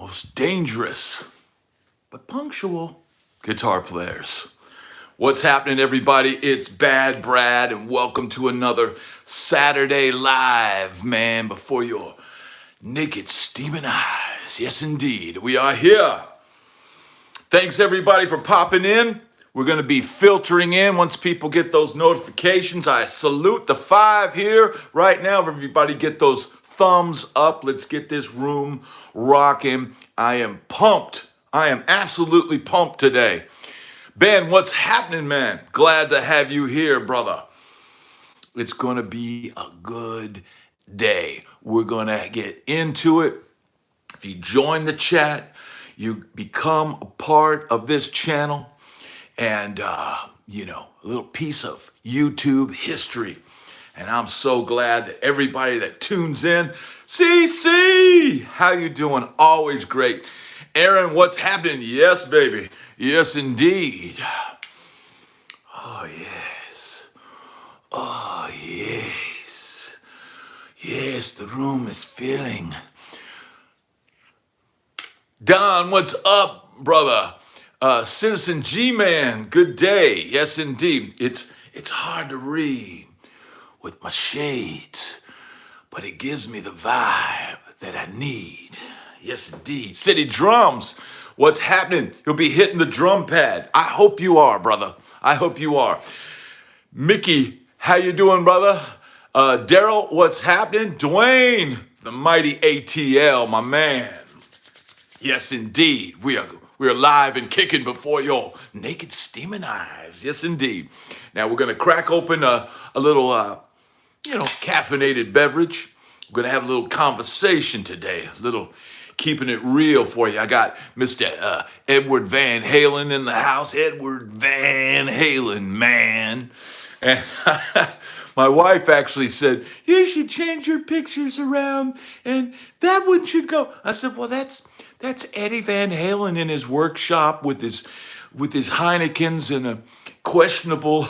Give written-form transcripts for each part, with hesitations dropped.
most dangerous but punctual guitar players. What's happening, everybody? It's Bad Brad, and welcome to another Saturday Live, man, before your naked, steaming eyes. Yes, indeed, we are here. Thanks, everybody, for popping in. We're going to be filtering in once people get those notifications. I salute the 5 here right now. Everybody get those thumbs up. Let's get this room rocking. I am pumped. I am absolutely pumped today. Ben, what's happening, man? Glad to have you here, brother. It's going to be a good day. We're going to get into it. If you join the chat, you become a part of this channel and, a little piece of YouTube history. And I'm so glad that everybody that tunes in, CC, how you doing? Always great. Aaron, what's happening? Yes, baby. Yes, indeed. Oh, yes. Oh, yes. Yes, the room is filling. Don, what's up, brother? Citizen G-Man, good day. Yes, indeed. It's hard to read with my shades, but it gives me the vibe that I need. Yes, indeed. City Drums, what's happening? You'll be hitting the drum pad. I hope you are, brother. I hope you are. Mickey, how you doing, brother? Daryl, what's happening? Dwayne, the mighty ATL, my man. Yes, indeed. We are live and kicking before your naked, steaming eyes. Yes, indeed. Now we're going to crack open a little, caffeinated beverage. We're going to have a little conversation today, a little keeping it real for you. I got Mr. Edward Van Halen in the house. Edward Van Halen, man. And my wife actually said, you should change your pictures around and that one should go. I said, well, that's Eddie Van Halen in his workshop with his Heinekens and a questionable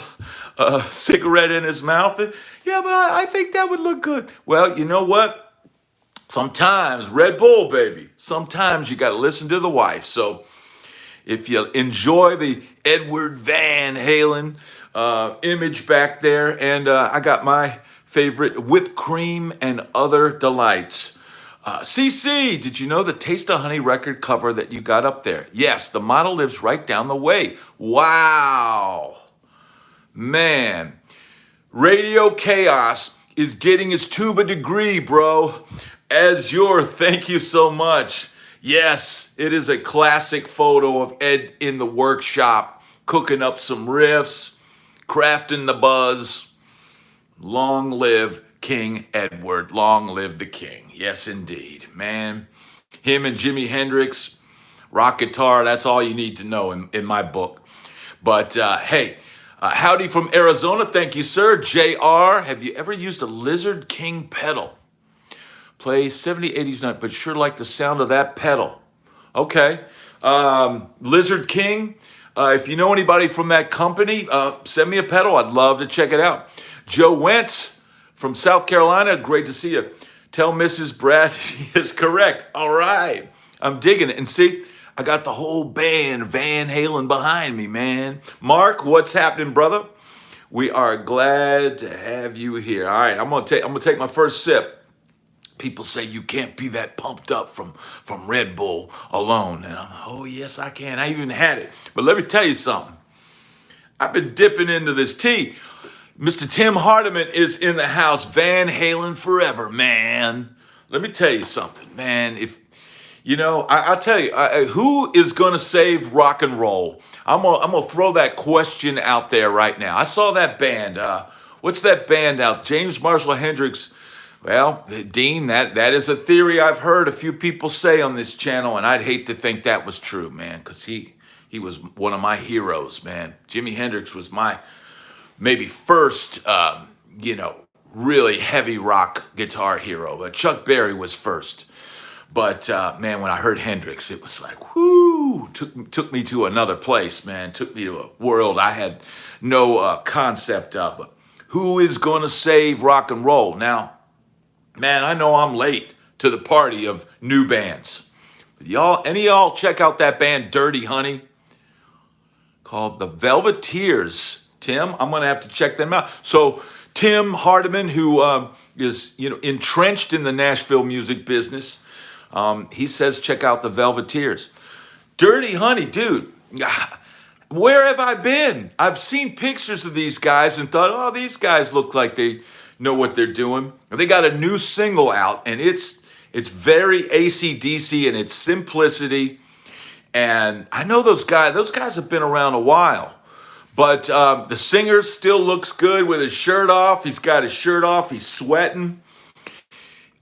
cigarette in his mouth. And, yeah, but I think that would look good. Well, you know what? Sometimes, Red Bull, baby, sometimes you got to listen to the wife. So if you enjoy the Edward Van Halen image back there, and I got my favorite whipped cream and other delights. CC, did you know the Taste of Honey record cover that you got up there? Yes, the model lives right down the way. Wow. Man, Radio Chaos is getting his tuba degree, bro. Azure, thank you so much. Yes, it is a classic photo of Ed in the workshop, cooking up some riffs, crafting the buzz. Long live King Edward. Long live the king. Yes, indeed. Man, him and Jimi Hendrix, rock guitar, that's all you need to know in my book. But hey, howdy from Arizona. Thank you, sir. JR, have you ever used a Lizard King pedal? Play 70, 80s night, but sure like the sound of that pedal. Okay. Lizard King, if you know anybody from that company, send me a pedal. I'd love to check it out. Joe Wentz from South Carolina, great to see you. Tell Mrs. Brad she is correct. All right. I'm digging it. And see, I got the whole band Van Halen behind me, man. Mark, what's happening, brother? We are glad to have you here. All right, I'm gonna take my first sip. People say you can't be that pumped up from Red Bull alone. And oh, yes, I can. I even had it. But let me tell you something. I've been dipping into this tea. Mr. Tim Hardiman is in the house. Van Halen forever, man. Let me tell you something, man. I'll tell you, who is going to save rock and roll? I'm gonna throw that question out there right now. I saw that band. What's that band out? James Marshall Hendrix. Well, Dean, that is a theory I've heard a few people say on this channel, and I'd hate to think that was true, man, because he was one of my heroes, man. Jimi Hendrix was my maybe first, really heavy rock guitar hero. But Chuck Berry was first. But, man, when I heard Hendrix, it was like, whoo, took me to another place, man. Took me to a world I had no concept of. But who is going to save rock and roll? Now, man, I know I'm late to the party of new bands. Y'all, any of y'all check out that band Dirty Honey called the Velveteers. Tim, I'm gonna have to check them out. So Tim Hardiman, who is entrenched in the Nashville music business, he says check out the Velveteers. Dirty Honey, dude. Where have I been? I've seen pictures of these guys and thought, oh, these guys look like they know what they're doing. They got a new single out, and it's very AC/DC in its simplicity. And I know those guys. Those guys have been around a while. But the singer still looks good with his shirt off. He's got his shirt off. He's sweating.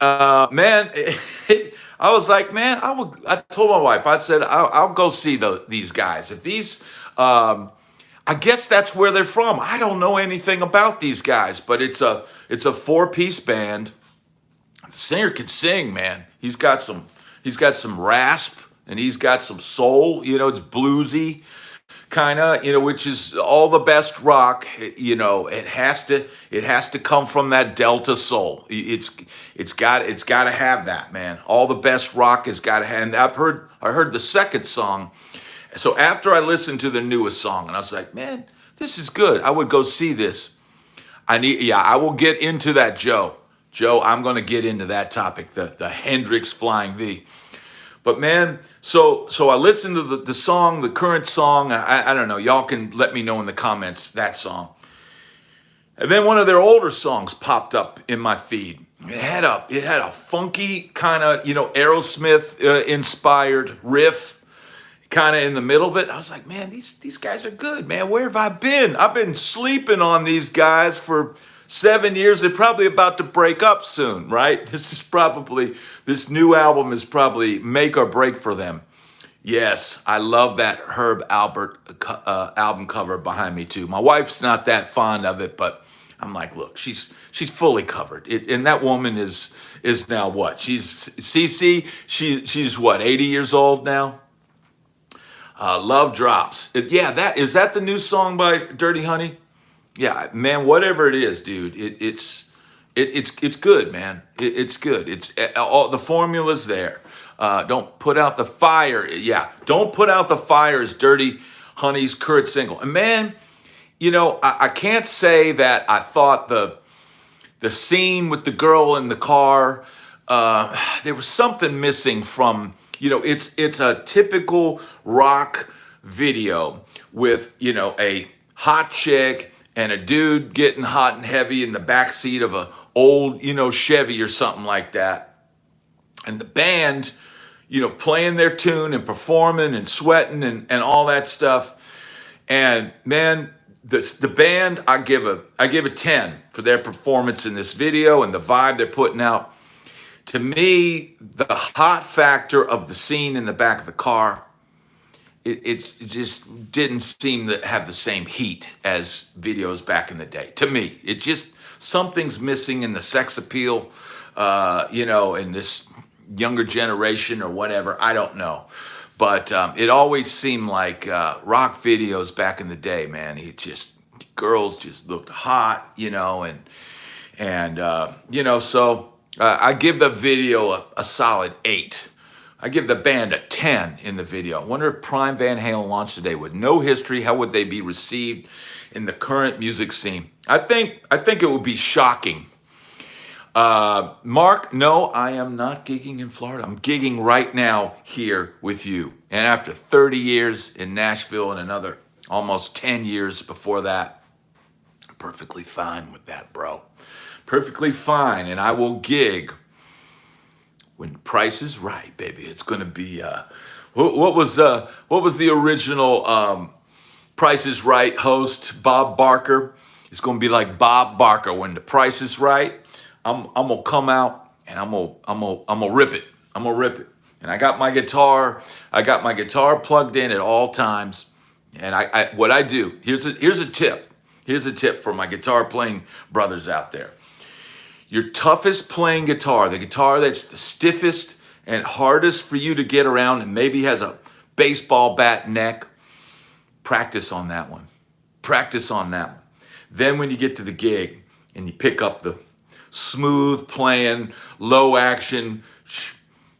Man, I was like, man, I told my wife, I said, I'll go see these guys. If these, I guess that's where they're from. I don't know anything about these guys, but it's a 4-piece band. The singer can sing, man. He's got some rasp and he's got some soul. It's bluesy kind of, which is all the best rock. It has to come from that Delta soul. It's got to have that, man. All the best rock has got to have. And I heard the second song. So after I listened to the newest song, and I was like, man, this is good. I would go see this. I will get into that, Joe. I'm going to get into that topic, the Hendrix Flying V. But man, so I listened to the song, the current song. I don't know. Y'all can let me know in the comments that song. And then one of their older songs popped up in my feed. It had a funky kind of Aerosmith inspired riff, kind of in the middle of it. I was like, man, these guys are good, man. Where have I been? I've been sleeping on these guys for 7 years. They're probably about to break up soon, right? This new album is probably make or break for them. Yes, I love that Herb Albert album cover behind me too. My wife's not that fond of it, but I'm like, look, she's fully covered. And that woman is now what? She's Cece. She's what? 80 years old now. Love Drops. Is that the new song by Dirty Honey? Yeah, man, whatever it is, dude, it's good, man. It's good. It's all the formula's there. Don't put out the fire. Yeah, don't put out the fire is Dirty Honey's current single. And man, I can't say that I thought the scene with the girl in the car, there was something missing from. It's a typical rock video with a hot chick and a dude getting hot and heavy in the backseat of a old, Chevy or something like that. And the band, playing their tune and performing and sweating and all that stuff. And man, the band, I give a 10 for their performance in this video and the vibe they're putting out. To me, the hot factor of the scene in the back of the car, it just didn't seem to have the same heat as videos back in the day. To me, it just, something's missing in the sex appeal, in this younger generation or whatever. I don't know. But it always seemed like rock videos back in the day, man, girls just looked hot, so I give the video a solid 8. I give the band a 10 in the video. I wonder if Prime Van Halen launched today with no history, how would they be received in the current music scene? I think it would be shocking. Mark, no, I am not gigging in Florida. I'm gigging right now here with you. And after 30 years in Nashville and another almost 10 years before that, I'm perfectly fine with that, bro. Perfectly fine. And I will gig when the price is right, baby. It's going to be, what was the original Price is Right host, Bob Barker? It's going to be like Bob Barker. When the price is right, I'm going to come out and I'm going to rip it. I'm going to rip it. And I got my guitar plugged in at all times. And what I do, here's a tip. Here's a tip for my guitar playing brothers out there. Your toughest playing guitar, the guitar that's the stiffest and hardest for you to get around and maybe has a baseball bat neck, practice on that one. Practice on that one. Then when you get to the gig and you pick up the smooth playing, low action,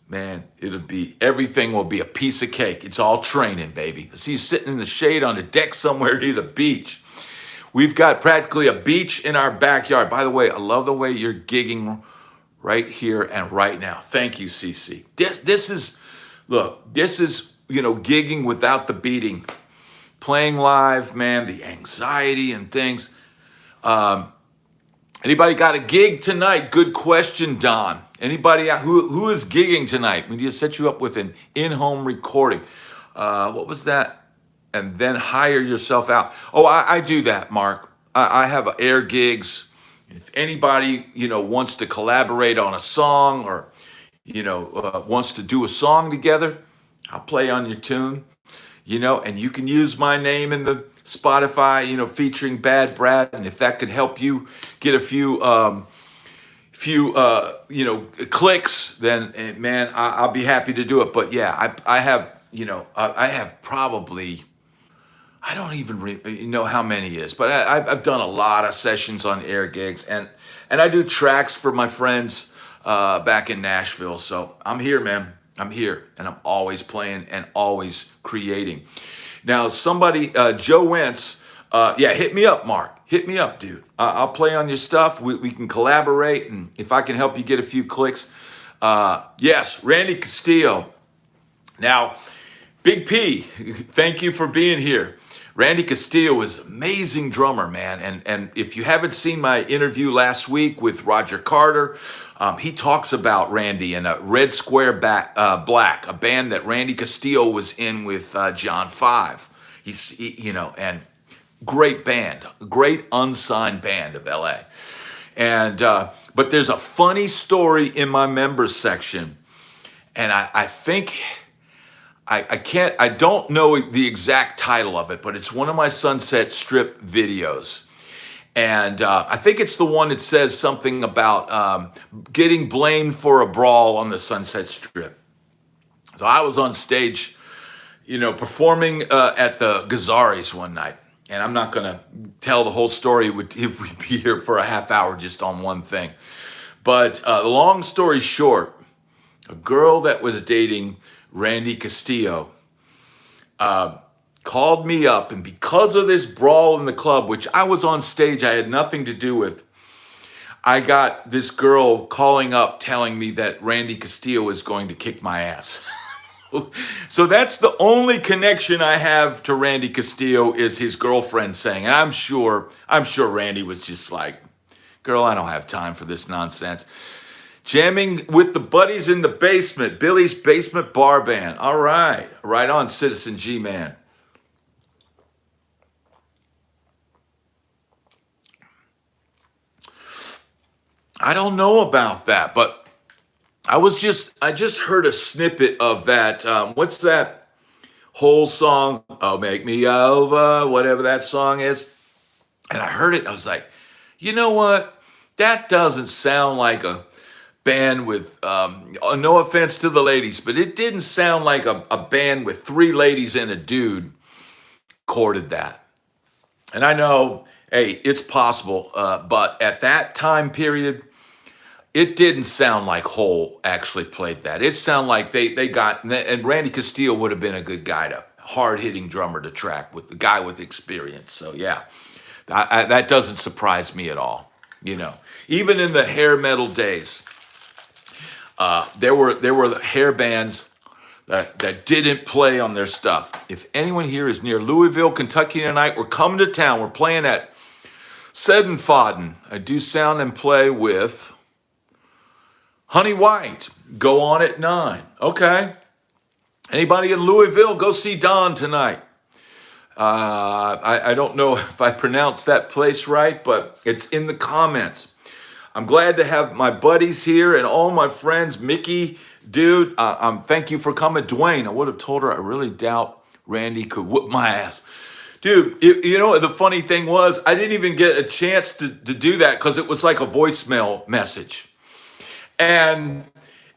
man, everything will be a piece of cake. It's all training, baby. I see you sitting in the shade on a deck somewhere near the beach. We've got practically a beach in our backyard. By the way, I love the way you're gigging right here and right now. Thank you, CC. This is, look, this is, gigging without the beating. Playing live, man, the anxiety and things. Anybody got a gig tonight? Good question, Don. Anybody who is gigging tonight? We need to set you up with an in-home recording. What was that? And then hire yourself out. Oh, I do that, Mark. I have air gigs. If anybody, wants to collaborate on a song or, wants to do a song together, I'll play on your tune, and you can use my name in the Spotify, featuring Bad Brad. And if that could help you get a few clicks, then man, I'll be happy to do it. But yeah, I have, I have probably, I don't even know how many it is, but I've done a lot of sessions on air gigs, and I do tracks for my friends back in Nashville. So I'm here, man. I'm here, and I'm always playing and always creating. Now, somebody, Joe Wentz, hit me up, Mark. Hit me up, dude. I'll play on your stuff. We can collaborate, and if I can help you get a few clicks. Yes, Randy Castillo. Now, Big P, thank you for being here. Randy Castillo is an amazing drummer, man. And if you haven't seen my interview last week with Roger Carter, he talks about Randy and Red Square Black, a band that Randy Castillo was in with John Five. And great band, great unsigned band of LA. And but there's a funny story in my members section, and I think. I don't know the exact title of it, but it's one of my Sunset Strip videos. And I think it's the one that says something about getting blamed for a brawl on the Sunset Strip. So I was on stage, performing at the Gazzarri's one night. And I'm not going to tell the whole story. We'd be here for a half hour just on one thing. But the long story short, a girl that was dating Randy Castillo called me up, and because of this brawl in the club, which I was on stage, I had nothing to do with, I got this girl calling up telling me that Randy Castillo is going to kick my ass. So that's the only connection I have to Randy Castillo, is his girlfriend saying, and I'm sure Randy was just like, girl, I don't have time for this nonsense. Jamming with the buddies in the basement, Billy's Basement Bar Band. All right, right on, Citizen G, man. I don't know about that, but I just heard a snippet of that. What's that whole song? Oh, make me over, whatever that song is. And I heard it. I was like, you know what? That doesn't sound like a band with, no offense to the ladies, but it didn't sound like a band with three ladies and a dude recorded that. And I know, hey, it's possible, but at that time period, it didn't sound like Hole actually played that. It sounded like they got, and Randy Castillo would have been a good guy hard-hitting drummer to track with, the guy with experience. So yeah, that doesn't surprise me at all. Even in the hair metal days, there were hair bands that didn't play on their stuff. If anyone here is near Louisville, Kentucky tonight, we're coming to town. We're playing at Seddon Fodden. I do sound and play with Honey White. Go on at 9. Okay. Anybody in Louisville, go see Don tonight. I don't know if I pronounced that place right, but it's in the comments. I'm glad to have my buddies here and all my friends. Mickey, dude, thank you for coming. Dwayne, I would have told her I really doubt Randy could whoop my ass. Dude, the funny thing was, I didn't even get a chance to do that because it was like a voicemail message. And,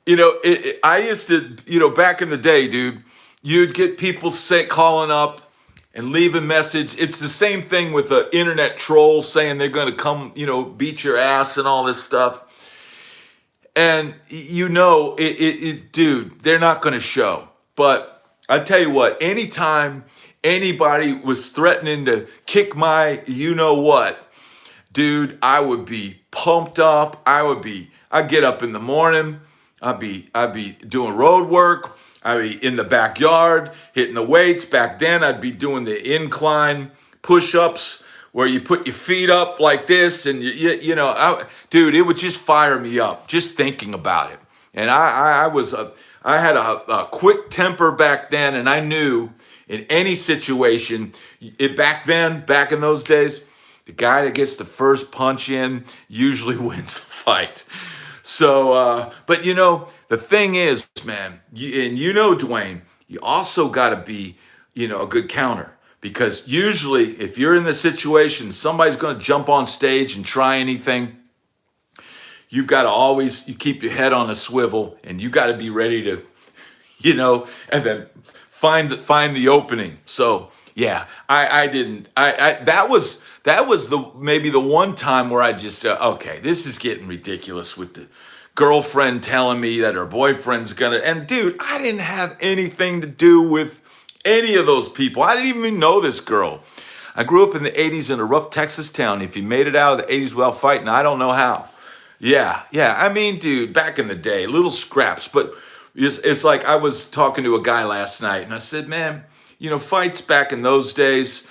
I used to, back in the day, dude, you'd get people calling up and leave a message. It's the same thing with an internet troll saying they're going to come, beat your ass and all this stuff. And dude, they're not going to show. But I tell you what, anytime anybody was threatening to kick my you know what, dude, I would be pumped up. I'd get up in the morning. I'd be doing road work. I'd be in the backyard hitting the weights. Back then, I'd be doing the incline push-ups where you put your feet up like this, and dude, it would just fire me up just thinking about it. And I had a quick temper back then, and I knew in any situation, back in those days, the guy that gets the first punch in usually wins the fight. So, but the thing is, man, Dwayne, you also got to be, a good counter. Because usually, if you're in the situation, somebody's going to jump on stage and try anything. You've got to you keep your head on a swivel, and you got to be ready to, and then find the opening. So yeah, I didn't. That was maybe the one time where I just okay, this is getting ridiculous with the girlfriend telling me that her boyfriend's gonna. And dude, I didn't have anything to do with any of those people. I didn't even know this girl. I grew up in the 80s in a rough Texas town. If you made it out of the 80s without fighting, I don't know how. Yeah. I mean, dude, back in the day, little scraps. But it's like I was talking to a guy last night, and I said, man, fights back in those days,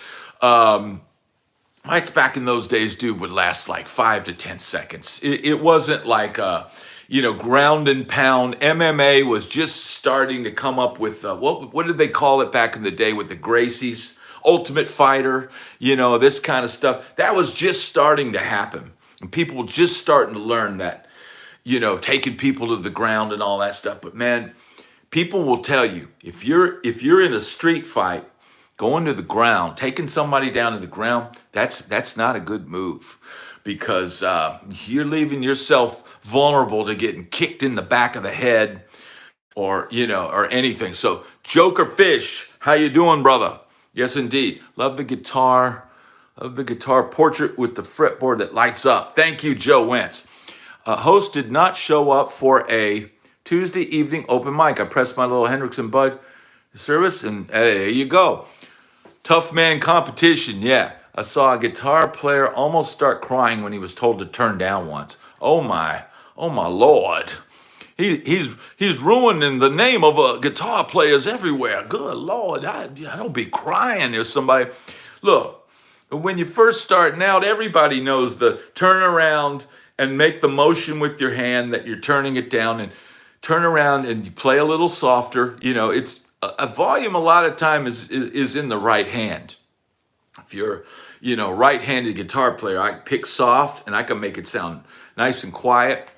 dude, would last like 5 to 10 seconds. It wasn't like, ground and pound. MMA was just starting to come up with, what did they call it back in the day with the Gracies? Ultimate Fighter, this kind of stuff. That was just starting to happen. And people were just starting to learn that, taking people to the ground and all that stuff. But man, people will tell you, if you're in a street fight, going to the ground, taking somebody down to the ground, that's not a good move, because you're leaving yourself vulnerable to getting kicked in the back of the head, or anything. So Joker Fish, how you doing, brother? Yes, indeed. Love the guitar portrait with the fretboard that lights up. Thank you, Joe Wentz. Host did not show up for a Tuesday evening open mic. I pressed my little Hendrix and Bud service, and hey, there you go. Tough man competition, yeah. I saw a guitar player almost start crying when he was told to turn down once. Oh my Lord. He's ruining the name of guitar players everywhere. Good Lord, I don't be crying if somebody. Look, when you're first starting out, everybody knows the turn around and make the motion with your hand that you're turning it down, and turn around and you play a little softer. It's a volume a lot of time is in the right hand. If you're, right-handed guitar player, I pick soft and I can make it sound nice and quiet.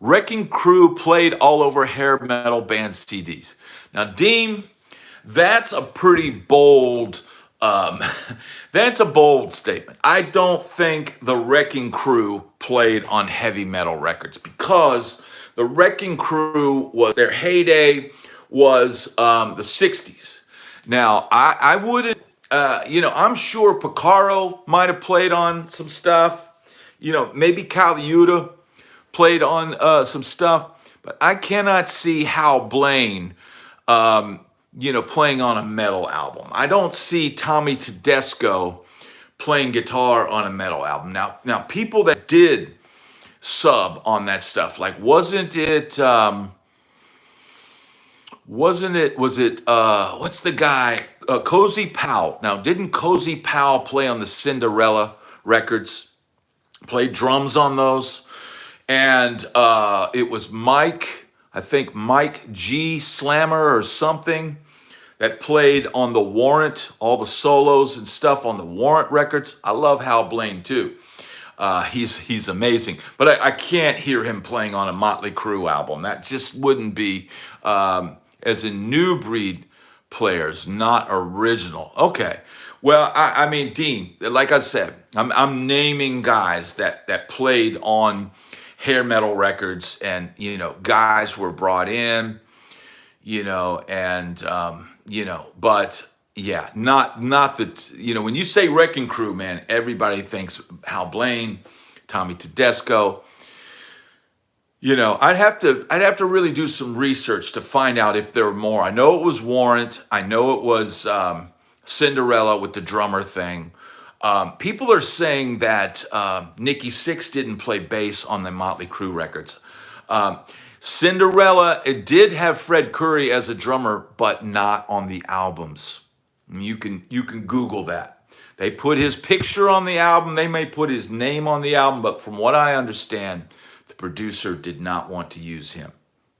Wrecking Crew played all over hair metal band CDs. Now, Dean, that's a pretty bold, that's a bold statement. I don't think the Wrecking Crew played on heavy metal records, because the Wrecking Crew their heyday was the 60s. Now, I wouldn't, I'm sure Picaro might have played on some stuff. Maybe Caliuta played on some stuff, but I cannot see Hal Blaine, playing on a metal album. I don't see Tommy Tedesco playing guitar on a metal album. Now people that did sub on that stuff, like was it what's the guy, Cozy Powell. Now, didn't Cozy Powell play on the Cinderella records? Played drums on those. And it was Mike G. Slammer or something, that played on the Warrant, all the solos and stuff on the Warrant records. I love Hal Blaine too. He's amazing. But I can't hear him playing on a Motley Crue album. That just wouldn't be, as in New Breed players, not original. Okay. Well, I mean, Dean, like I said, I'm naming guys that played on hair metal records, and guys were brought in, but yeah, not that, when you say Wrecking Crew, man, everybody thinks Hal Blaine, Tommy Tedesco. I'd have to really do some research to find out if there were more. I know it was Warrant. I know it was Cinderella with the drummer thing. People are saying that Nikki Sixx didn't play bass on the Motley Crue records. Um, Cinderella, it did have Fred Coury as a drummer, but not on the albums. You can Google that. They put his picture on the album. They may put his name on the album, but from what I understand, the producer did not want to use him.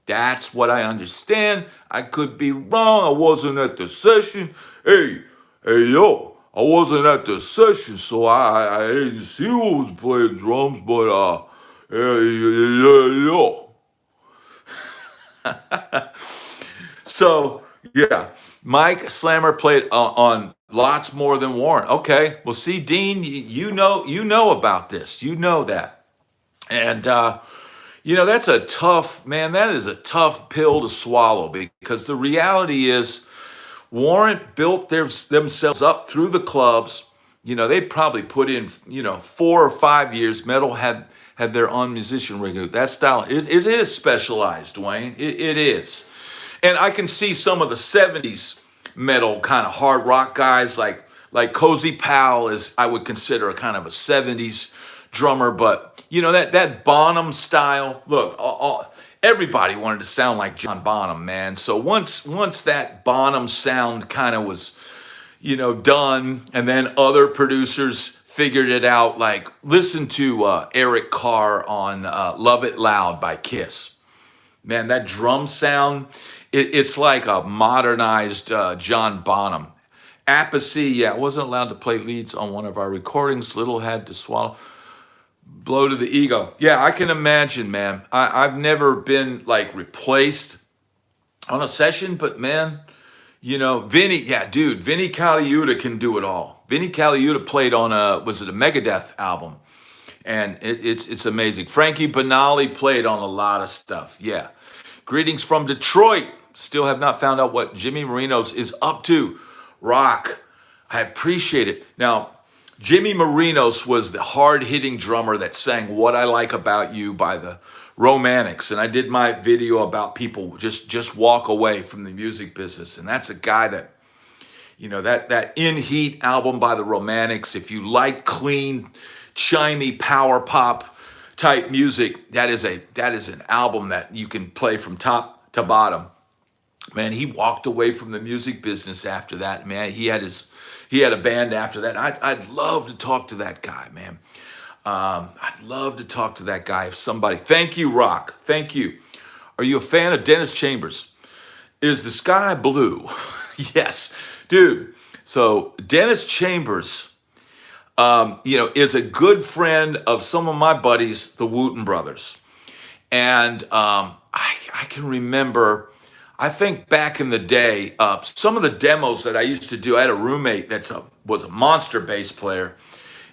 That's what I understand. I could be wrong. I wasn't at the session. Hey, yo, I wasn't at the session, so I didn't see who was playing drums, but yo. So yeah, Mike Slammer played on lots more than Warren. Okay, well, see, Dean, you know about this. You know that, and that's a tough man. That is a tough pill to swallow because the reality is Warrant built themselves up through the clubs. They probably put in 4 or 5 years. Metal had their own musician rig. That style is specialized, Dwayne. It is. And I can see some of the 70s metal kind of hard rock guys like Cozy Powell is I would consider a kind of a 70s drummer, but that Bonham style. Look, everybody wanted to sound like John Bonham, man. So once that Bonham sound kind of was done, and then other producers figured it out. Like, listen to Eric Carr on "Love It Loud" by Kiss. Man, that drum sound, it's like a modernized John Bonham. Appice, yeah, wasn't allowed to play leads on one of our recordings. Little had to swallow. Blow to the ego. Yeah, I can imagine, man. I've never been like replaced on a session, but man, Vinny, yeah, dude, Vinny Caliuta can do it all. Vinny Caliuta played on was it a Megadeth album? And it's amazing. Frankie Banali played on a lot of stuff. Yeah. Greetings from Detroit. Still have not found out what Jimmy Marinos is up to. Rock. I appreciate it. Now, Jimmy Marinos was the hard-hitting drummer that sang "What I Like About You" by the Romantics, and I did my video about people just walk away from the music business, and that's a guy that that In Heat album by the Romantics. If you like clean, chimey power pop type music, that is an album that you can play from top to bottom. Man, he walked away from the music business after that. Man, he had a band after that. I'd love to talk to that guy, man. I'd love to talk to that guy. If somebody, thank you, Rock. Thank you. Are you a fan of Dennis Chambers? Is the sky blue? Yes, dude. So Dennis Chambers, is a good friend of some of my buddies, the Wooten brothers. And I can remember, I think back in the day, some of the demos that I used to do. I had a roommate was a monster bass player,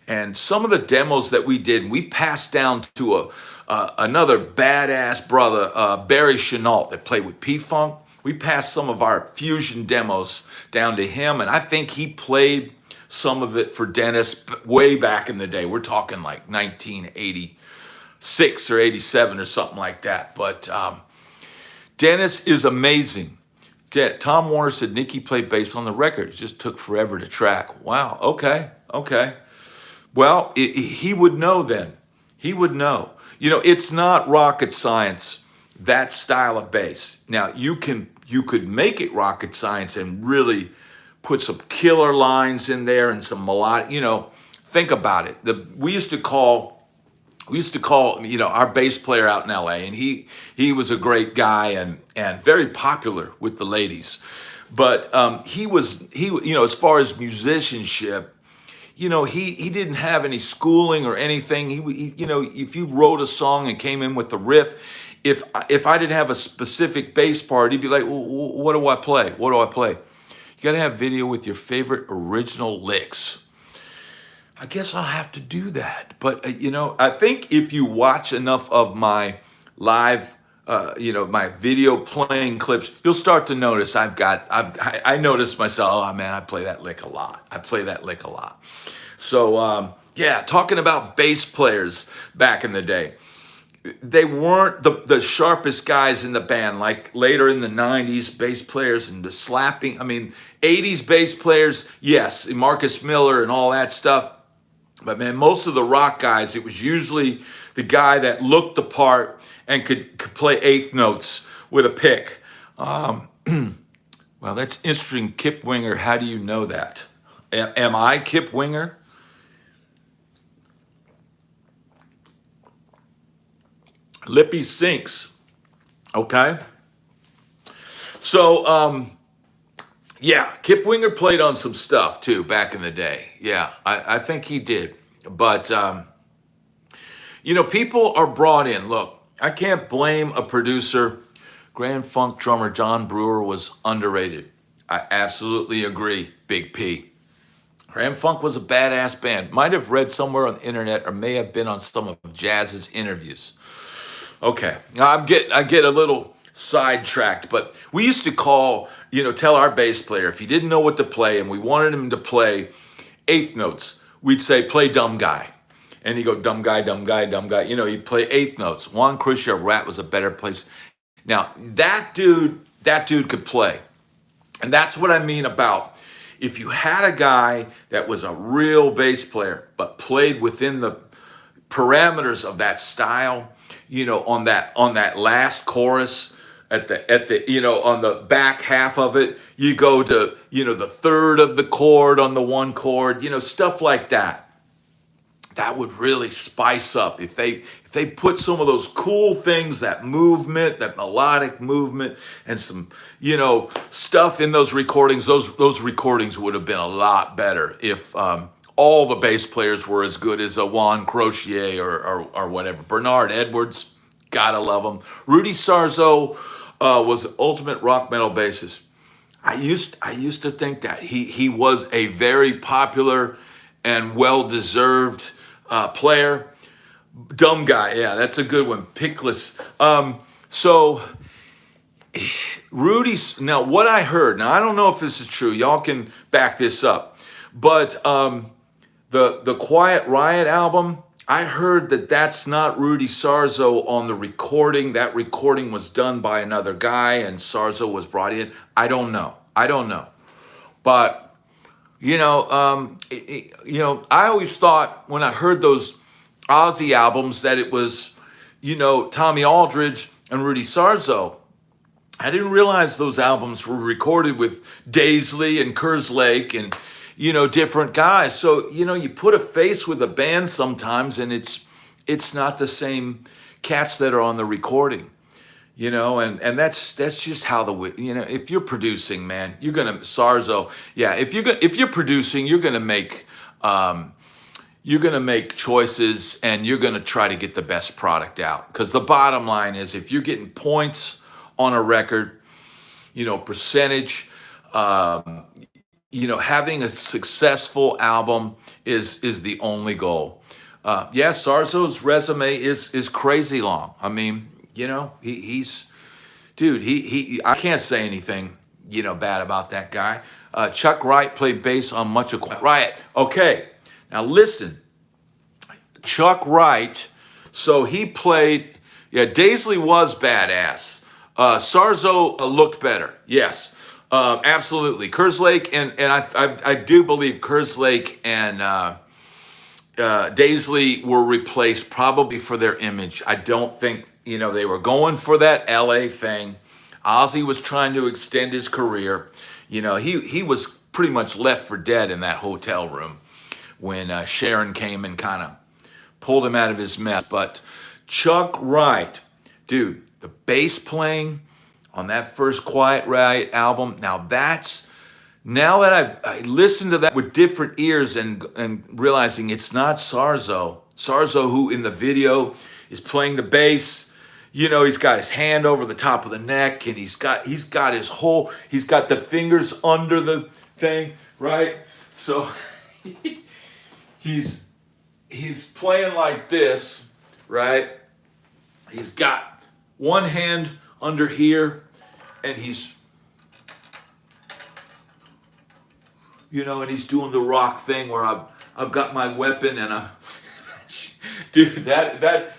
and some of the demos that we did, we passed down to another badass brother, Barry Chenault, that played with P-Funk. We passed some of our fusion demos down to him, and I think he played some of it for Dennis way back in the day. We're talking like 1986 or 87 or something like that. But Dennis is amazing. Tom Warner said Nicky played bass on the record. It just took forever to track. Wow. Okay. Well, he would know then. He would know. It's not rocket science, that style of bass. Now, you could make it rocket science and really put some killer lines in there and some melodic, think about it. We used to call our bass player out in LA, and he was a great guy and very popular with the ladies. But he as far as musicianship, he didn't have any schooling or anything. He if you wrote a song and came in with the riff, if I didn't have a specific bass part, he'd be like, well, what do I play? What do I play? You got to have video with your favorite original licks. I guess I'll have to do that. But, I think if you watch enough of my live, my video playing clips, you'll start to notice I notice myself, oh man, I play that lick a lot. So, talking about bass players back in the day. they weren't the sharpest guys in the band. Like later in the 90s, bass players and the slapping. I mean, 80s bass players, yes, Marcus Miller and all that stuff. But man, most of the rock guys, it was usually the guy that looked the part and could play eighth notes with a pick. Well, that's interesting, Kip Winger. How do you know that? Am I Kip Winger? Lippy Sinks. Okay. So, yeah, Kip Winger played on some stuff too back in the day. Yeah, I think he did. But, people are brought in. Look, I can't blame a producer. Grand Funk drummer John Brewer was underrated. I absolutely agree, Big P. Grand Funk was a badass band. Might have read somewhere on the internet or may have been on some of Jazz's interviews. Okay, now I get a little sidetracked, but we used to tell our bass player if he didn't know what to play and we wanted him to play eighth notes, we'd say play dumb guy, and he'd go dumb guy, dumb guy, dumb guy. He'd play eighth notes. Juan Khrushchev Rat was a better place. Now that dude could play, and that's what I mean about if you had a guy that was a real bass player but played within the parameters of that style. On that last chorus at the on the back half of it, you go to the third of the chord on the one chord, stuff like that. That would really spice up if they put some of those cool things, that movement, that melodic movement, and some stuff in those recordings. Those recordings would have been a lot better if all the bass players were as good as a Juan Crocier or whatever. Bernard Edwards, gotta love him. Rudy Sarzo was the ultimate rock metal bassist. I used to think that he was a very popular and well-deserved player. Dumb guy, yeah, that's a good one. Pickless. So Rudy's, now what I heard, now I don't know if this is true, y'all can back this up, but the Quiet Riot album, I heard that that's not Rudy Sarzo on the recording. That recording was done by another guy and Sarzo was brought in. I don't know. But, I always thought when I heard those Ozzy albums that it was, Tommy Aldridge and Rudy Sarzo. I didn't realize those albums were recorded with Daisley and Kerslake and, different guys. So, you put a face with a band sometimes and it's not the same cats that are on the recording, and that's just how if you're producing, man, you're going to Sarzo. Yeah. If you're producing, you're going to make choices and you're going to try to get the best product out. Because the bottom line is if you're getting points on a record, percentage, having a successful album is the only goal. Sarzo's resume is crazy long. I mean, he's dude. I can't say anything bad about that guy. Chuck Wright played bass on much of Riot. Okay, now listen, Chuck Wright. So he played. Yeah, Daisley was badass. Sarzo looked better. Yes. Absolutely. Kerslake and I do believe Kerslake and Daisley were replaced probably for their image. I don't think, they were going for that LA thing. Ozzy was trying to extend his career. He was pretty much left for dead in that hotel room when Sharon came and kind of pulled him out of his mess. But Chuck Wright, dude, the bass playing on that first Quiet Riot album. Now that I listened to that with different ears and realizing it's not Sarzo. Sarzo, who in the video is playing the bass, he's got his hand over the top of the neck and he's got the fingers under the thing, right? So he's playing like this, right? He's got one hand under here and he's and he's doing the rock thing where I've got my weapon and dude,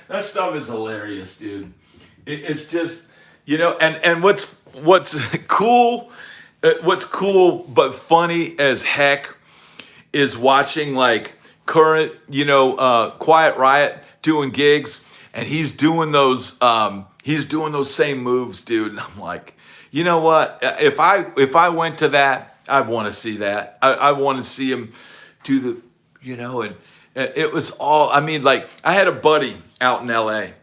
That stuff is hilarious, dude. It's just, and what's cool, what's cool but funny as heck is watching like current, Quiet Riot doing gigs, and he's doing those same moves, dude. And I'm like, you know what? If I went to that, I'd want to see that. I want to see him do the, and it was all. I mean, like I had a buddy out in L.A.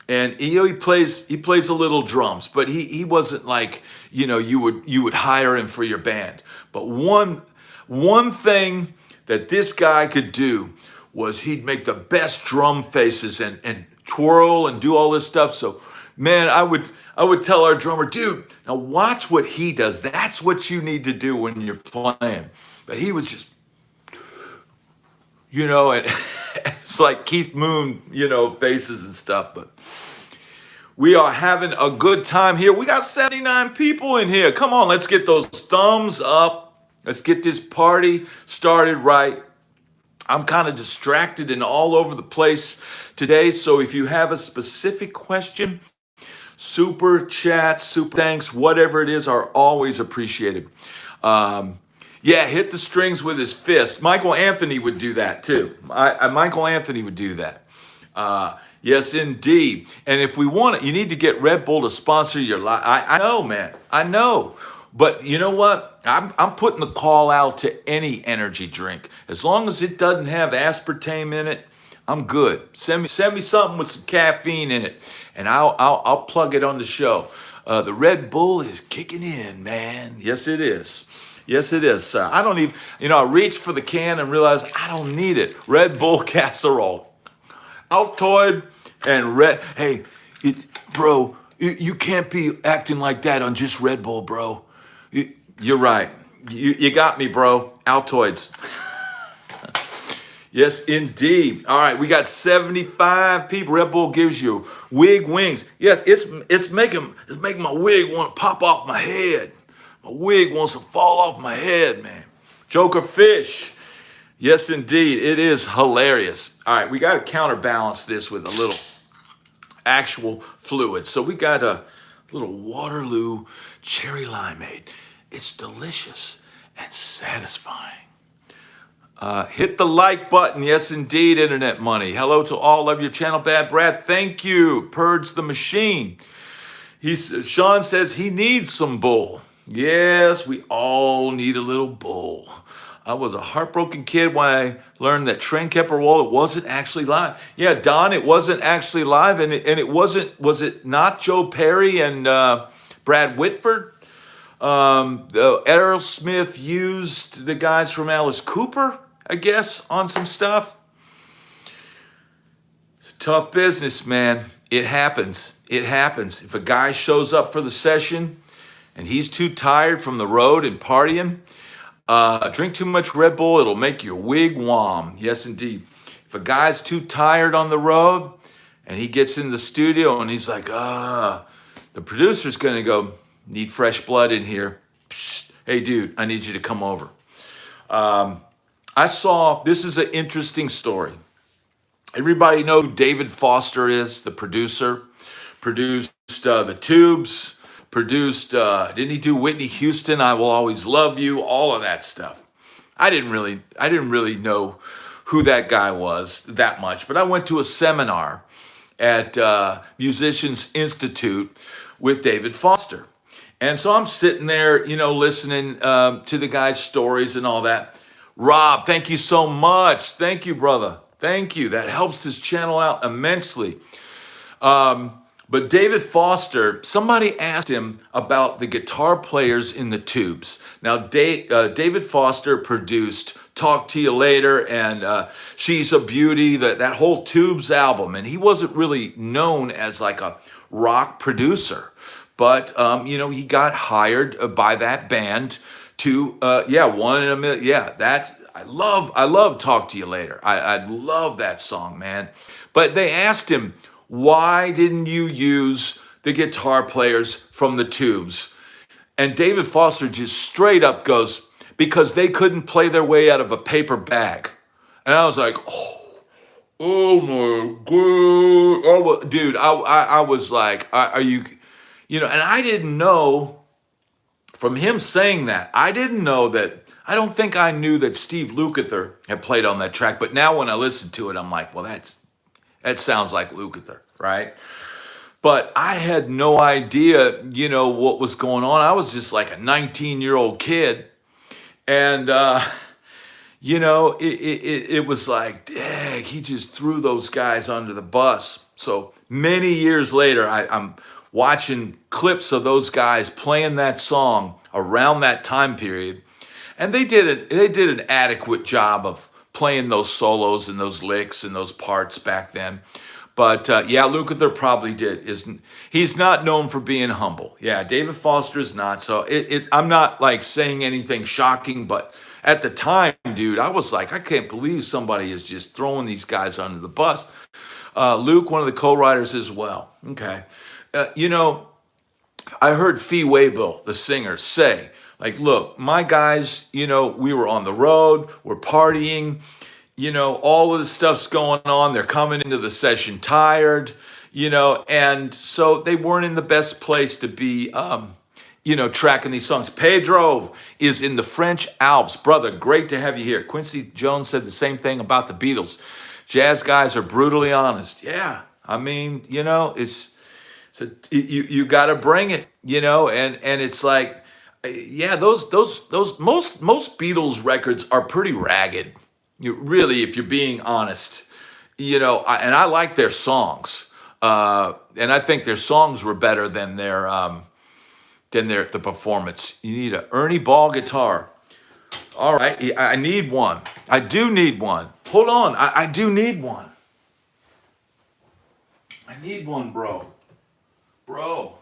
and he plays a little drums, but he wasn't like you would hire him for your band. But one thing that this guy could do was he'd make the best drum faces and twirl and do all this stuff. So man, I would tell our drummer, dude, now watch what he does. That's what you need to do when you're playing. But he was just, and it's like Keith Moon, faces and stuff. But we are having a good time here. We got 79 people in here. Come on, let's get those thumbs up. Let's get this party started right. I'm kind of distracted and all over the place today. So if you have a specific question, super chats, super thanks, whatever it is, are always appreciated. Yeah, hit the strings with his fist. Michael Anthony would do that too. Michael Anthony would do that. Yes, indeed. And if we want it, you need to get Red Bull to sponsor your life. I know, man. I know. But you know what? I'm putting the call out to any energy drink. As long as it doesn't have aspartame in it, I'm good. Send me something with some caffeine in it, and I'll plug it on the show. The Red Bull is kicking in, man. Yes, it is. Yes, it is. I don't even, I reached for the can and realized I don't need it. Red Bull casserole. Altoid and red. Hey, bro, you can't be acting like that on just Red Bull, bro. You're right. You got me, bro. Altoids. Yes, indeed. All right, we got 75 people. Red Bull gives you wig wings. Yes, it's making my wig want to pop off my head. My wig wants to fall off my head, man. Joker Fish. Yes, indeed. It is hilarious. All right, we got to counterbalance this with a little actual fluid. So we got a little Waterloo cherry limeade. It's delicious and satisfying. Hit the like button. Yes, indeed, Internet Money. Hello to all of your channel, Bad Brad. Thank you. Purge the machine. Sean says he needs some bull. Yes, we all need a little bull. I was a heartbroken kid when I learned that Train Kept Roll, it wasn't actually live. Yeah, Don, it wasn't actually live, and it wasn't. Was it not Joe Perry and Brad Whitford? Aerosmith used the guys from Alice Cooper, I guess, on some stuff. It's a tough business, man. It happens. It happens. If a guy shows up for the session and he's too tired from the road and partying, drink too much Red Bull, it'll make your wig wom. Yes, indeed. If a guy's too tired on the road and he gets in the studio and he's like, the producer's going to go, need fresh blood in here. Psst, hey, dude, I need you to come over. This is an interesting story. Everybody know who David Foster is, the producer. Produced The Tubes. Produced, didn't he do Whitney Houston, I Will Always Love You, all of that stuff. I didn't really know who that guy was that much, but I went to a seminar at Musicians Institute with David Foster. And so I'm sitting there, listening to the guy's stories and all that. Rob, thank you so much. Thank you, brother. Thank you. That helps this channel out immensely. But David Foster, somebody asked him about the guitar players in the Tubes. Now, David Foster produced Talk to You Later and She's a Beauty, that whole Tubes album. And he wasn't really known as like a rock producer. But, he got hired by that band to, One in a Million. Yeah, I love Talk to You Later. I love that song, man. But they asked him, why didn't you use the guitar players from the Tubes? And David Foster just straight up goes, because they couldn't play their way out of a paper bag. And I was like, Oh my god! Dude, I was like, are you, and I didn't know from him saying that. I didn't know that. I don't think I knew that Steve Lukather had played on that track. But now when I listen to it, I'm like, well, that sounds like Lukather, right? But I had no idea, what was going on. I was just like a 19-year-old kid, and it was like, dang, he just threw those guys under the bus. So many years later, I'm watching clips of those guys playing that song around that time period, and they did an adequate job of playing those solos and those licks and those parts back then. But yeah, Lukather probably did. He's not known for being humble. Yeah, David Foster is not. So I'm not like saying anything shocking, but at the time, dude, I was like, I can't believe somebody is just throwing these guys under the bus. Luke, one of the co-writers as well. Okay. I heard Fee Waybill, the singer, say, like, look, my guys, we were on the road, we're partying, all of this stuff's going on. They're coming into the session tired, and so they weren't in the best place to be, tracking these songs. Pedro is in the French Alps. Brother, great to have you here. Quincy Jones said the same thing about the Beatles. Jazz guys are brutally honest. Yeah, I mean, so you got to bring it, and it's like, yeah, those most Beatles records are pretty ragged. Really, if you're being honest, and I like their songs, and I think their songs were better than the performance. You need a Ernie Ball guitar. All right, I need one. I do need one. Hold on, I do need one. I need one, bro. Bro.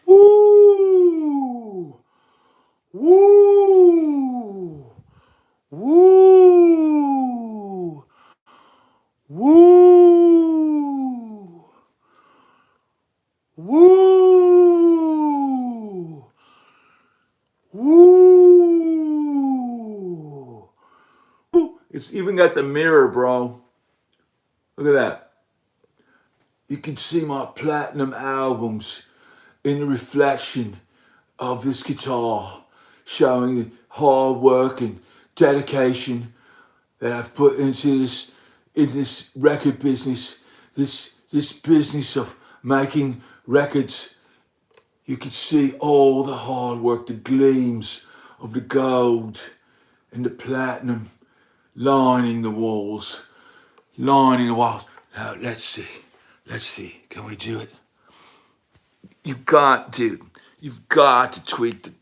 Woo! Woo! Woo! Woo! Woo! Woo! It's even got the mirror, bro. Look at that. You can see my platinum albums in the reflection of this guitar, showing the hard work and dedication that I've put into this record business, this business of making records. You can see all the hard work, the gleams of the gold and the platinum lining the walls, lining the walls. Now let's see. Can we do it? You've got to tweak the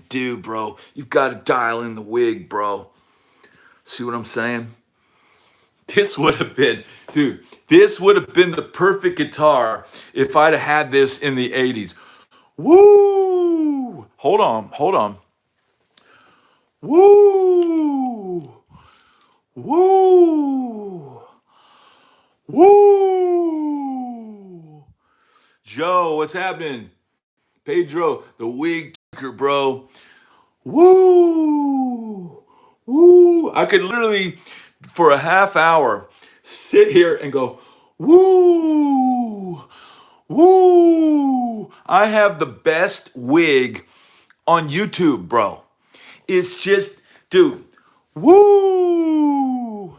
dude, bro. You've got to dial in the wig, bro. See what I'm saying? This would have been the perfect guitar if I'd have had this in the 80s. Woo! Hold on. Woo! Woo! Woo! Joe, what's happening? Pedro, the wig tweaker, bro. Woo! Woo! I could literally, for a half hour, sit here and go, woo! Woo! I have the best wig on YouTube, bro. It's just, dude, woo!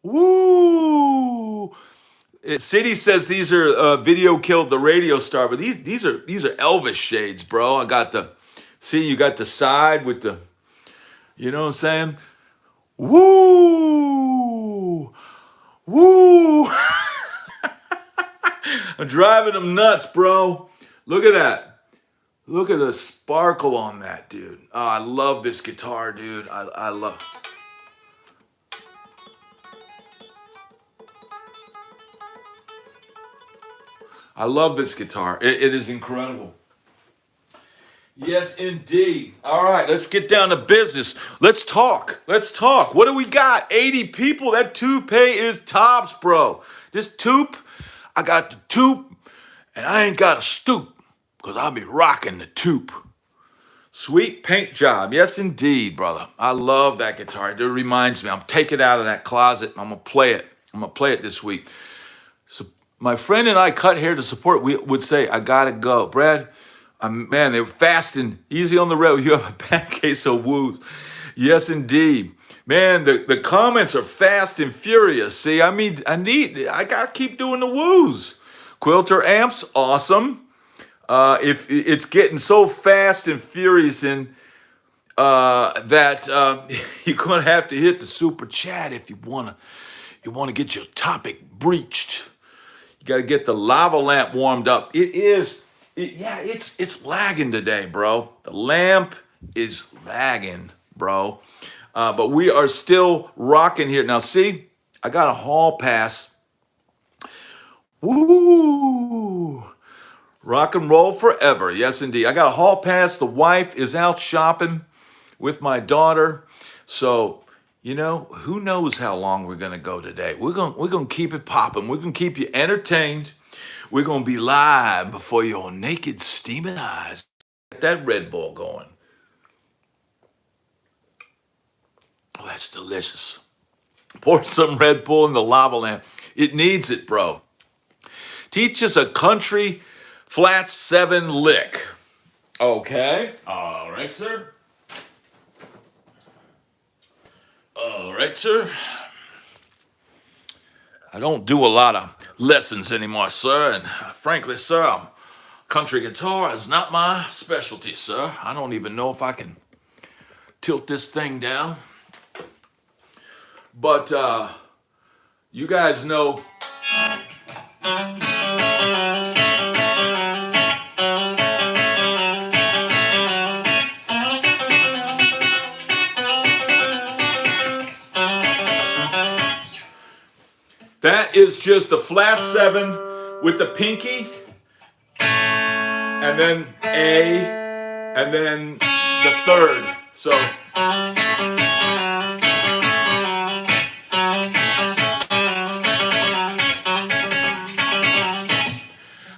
Woo! City says these are video killed the radio star, but these are Elvis shades, bro. I got you got the side with the, you know what I'm saying? Woo! Woo! I'm driving them nuts, bro. Look at that. Look at the sparkle on that, dude. Oh, I love this guitar, dude. I love this guitar. It is incredible. Yes, indeed. All right, let's get down to business. Let's talk. What do we got? 80 people. That toupee is tops, bro. This toop, I got the toop, and I ain't got a stoop. because I'll be rocking the tube. Sweet paint job. Yes, indeed, brother. I love that guitar. It reminds me. I'm taking it out of that closet. I'm going to play it. I'm going to play it this week. So my friend and I cut hair to support. We would say, I got to go. Brad, man, they were fast and easy on the road. You have a bad case of woos. Yes, indeed. Man, the comments are fast and furious. See, I got to keep doing the woos. Quilter amps, awesome. If it's getting so fast and furious that you're gonna have to hit the super chat if you wanna get your topic breached. You gotta get the lava lamp warmed up. It's lagging today, bro. The lamp is lagging, bro. But we are still rocking here. Now, see, I got a hall pass. Woo! Rock and roll forever. Yes, indeed. I got a hall pass. The wife is out shopping with my daughter. So, who knows how long we're going to go today. We're going to keep it popping. We're going to keep you entertained. We're going to be live before your naked steaming eyes. Get that Red Bull going. Oh, that's delicious. Pour some Red Bull in the lava lamp. It needs it, bro. Teach us a country flat 7 lick. Okay. All right, sir. All right, sir. I don't do a lot of lessons anymore, sir. And frankly, sir, country guitar is not my specialty, sir. I don't even know if I can tilt this thing down. But you guys know. That is just the flat 7 with the pinky, and then A, and then the 3rd. So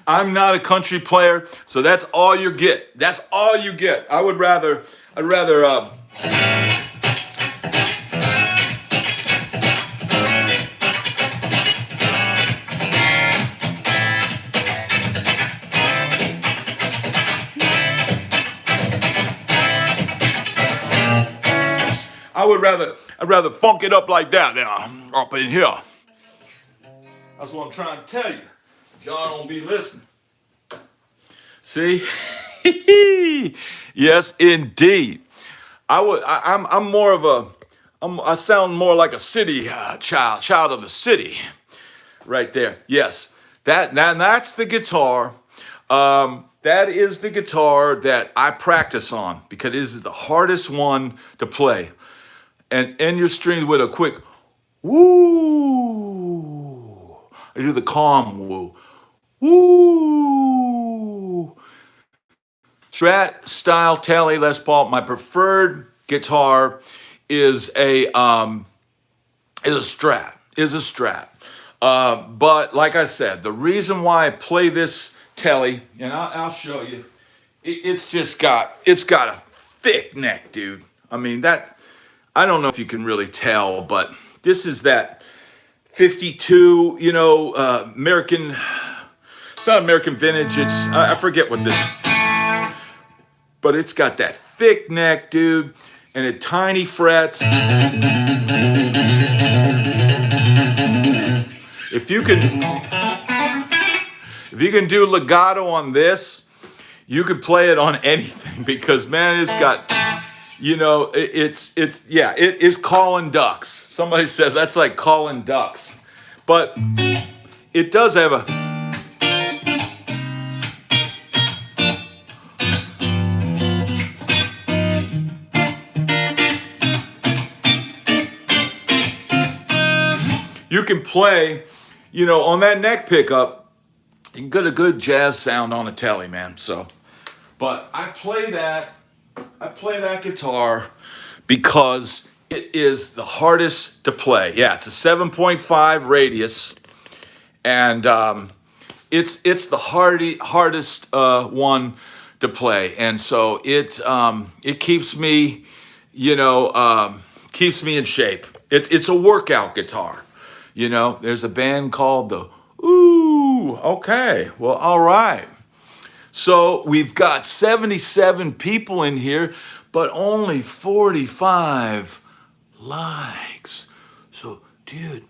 I'm not a country player, so that's all you get. That's all you get. I'd rather I'd rather funk it up like that now, up in here. That's what I'm trying to tell you. John don't be listening. See? Yes, indeed. I'm more of I sound more like a city child of the city, right there. Yes, that's the guitar. That is the guitar that I practice on because it is the hardest one to play. And end your strings with a quick woo. I do the calm woo. Woo. Strat style Tele Les Paul. My preferred guitar is a Strat. But like I said, the reason why I play this Tele, and I'll show you, it's got a thick neck, dude. I mean that. I don't know if you can really tell, but this is that 52, American. It's not American vintage. It's I forget what this. But it's got that thick neck, dude, and the tiny frets. If you can do legato on this, you could play it on anything because man, it's got. It is calling ducks. Somebody says that's like calling ducks. But it does have a... You can play, on that neck pickup, you can get a good jazz sound on a Tele, man. So, but I play that guitar because it is the hardest to play. Yeah, it's a 7.5 radius, and it's the hardest one to play, and so it keeps me, keeps me in shape. It's a workout guitar. There's a band called the Ooh. Okay, well, all right. So we've got 77 people in here, but only 45 likes. So, dude,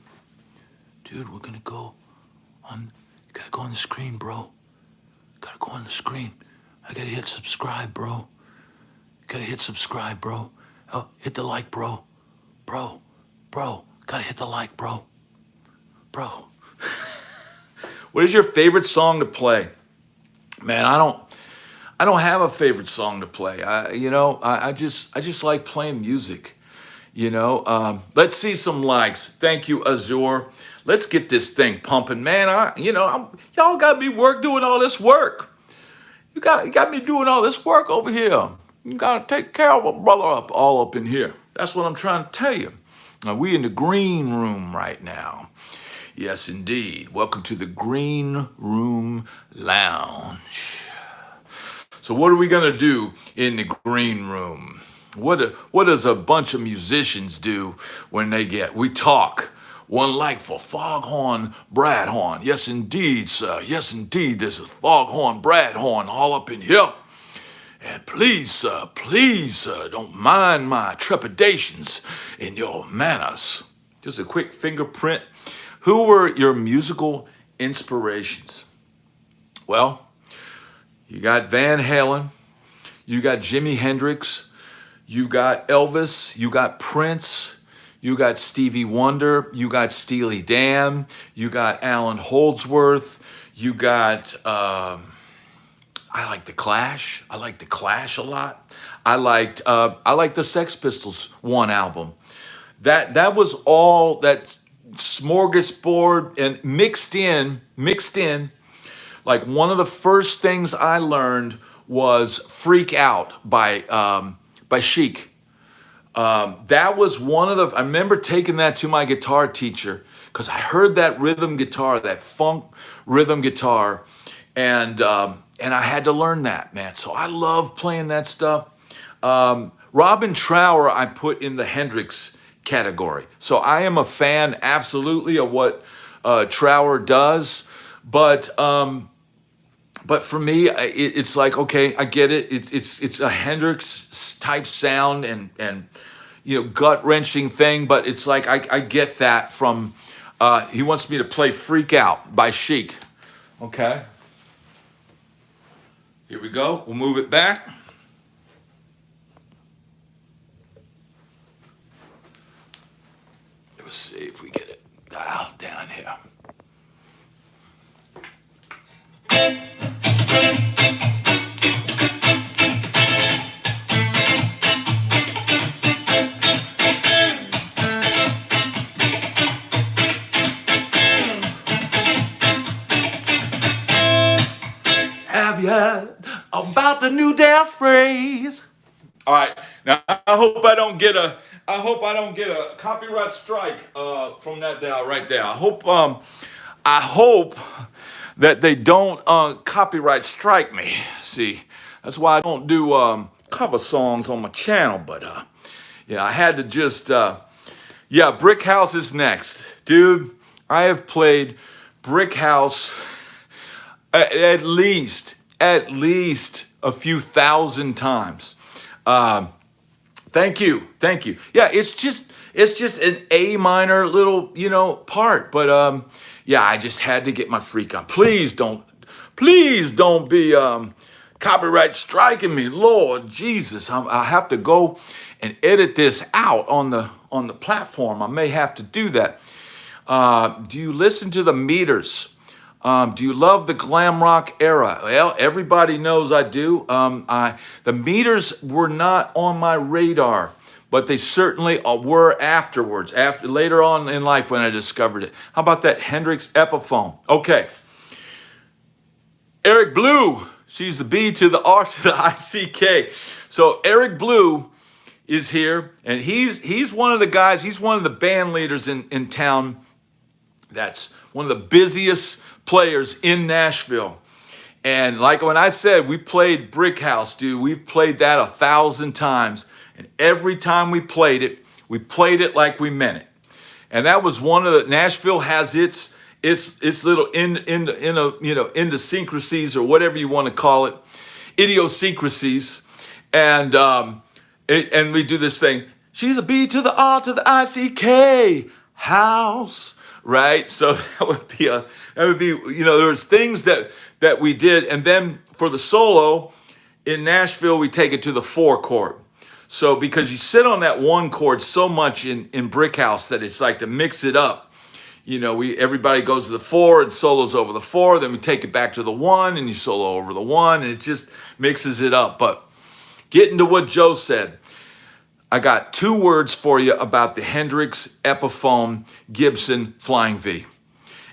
we're gonna go on. You gotta go on the screen, bro. Gotta go on the screen. I gotta hit subscribe, bro. Gotta hit subscribe, bro. Oh, hit the like, bro. Bro. Gotta hit the like, bro. Bro. What is your favorite song to play? Man, I don't have a favorite song to play. I just like playing music. Let's see some likes. Thank you, Azure. Let's get this thing pumping, man. Y'all got me doing all this work. You got me doing all this work over here. You gotta take care of a brother all up in here. That's what I'm trying to tell you. Now, we in the green room right now. Yes, indeed. Welcome to the Green Room Lounge. So what are we going to do in the green room? What does a bunch of musicians do when we talk? One like for Foghorn Bradhorn. Yes, indeed, sir. Yes, indeed. This is Foghorn Bradhorn all up in here. And please, sir, don't mind my trepidations in your manners. Just a quick fingerprint. Who were your musical inspirations? Well, you got Van Halen, you got Jimi Hendrix, you got Elvis, you got Prince, you got Stevie Wonder, you got Steely Dan, you got Alan Holdsworth, you got, I like The Clash. I like The Clash a lot. I liked the Sex Pistols one album. That was all that smorgasbord and mixed in. Like one of the first things I learned was "Freak Out" by Chic. That was one of the. I remember taking that to my guitar teacher because I heard that rhythm guitar, that funk rhythm guitar, and I had to learn that, man. So I love playing that stuff. Robin Trower I put in the Hendrix category. So I am a fan, absolutely, of what Trower does, but for me, it's like, okay, I get it. It's a Hendrix type sound and gut wrenching thing, but it's like I get that from. He wants me to play "Freak Out" by Chic. Okay. Here we go. We'll move it back. Let's see if we get it dialed down here. Have you heard about the new dance phrase? All right, now I hope I don't get a copyright strike from that dial right there. I hope that they don't copyright strike me. See, that's why I don't do cover songs on my channel. But I had to just Brick House is next, dude. I have played Brick House at least a few thousand times. Thank you. Yeah, it's just an A minor little, part. But I just had to get my freak on. Please don't be copyright striking me, Lord Jesus. I have to go and edit this out on the platform. I may have to do that. Do you listen to the Meters? Do you love the glam rock era? Well, everybody knows I do. The Meters were not on my radar, but they certainly were afterwards, later on in life when I discovered it. How about that Hendrix Epiphone? Okay. Eric Blue, she's the B to the R to the ICK. So Eric Blue is here, and he's one of the guys, he's one of the band leaders in town That's one of the busiest players in Nashville. And like when I said, we played Brick House, dude, we've played that 1,000 times. And every time we played it like we meant it. And that was one of the, Nashville has its little idiosyncrasies or whatever you want to call it, idiosyncrasies. And and we do this thing. She's a B to the R to the ICK house, right? So that would be, there's things that we did. And then for the solo in Nashville, we take it to the 4 chord. So because you sit on that 1 chord so much in Brick House that it's like to mix it up. Everybody goes to the 4 and solos over the 4, then we take it back to the 1 and you solo over the 1 and it just mixes it up. But getting to what Joe said, I got 2 words for you about the Hendrix Epiphone Gibson Flying V.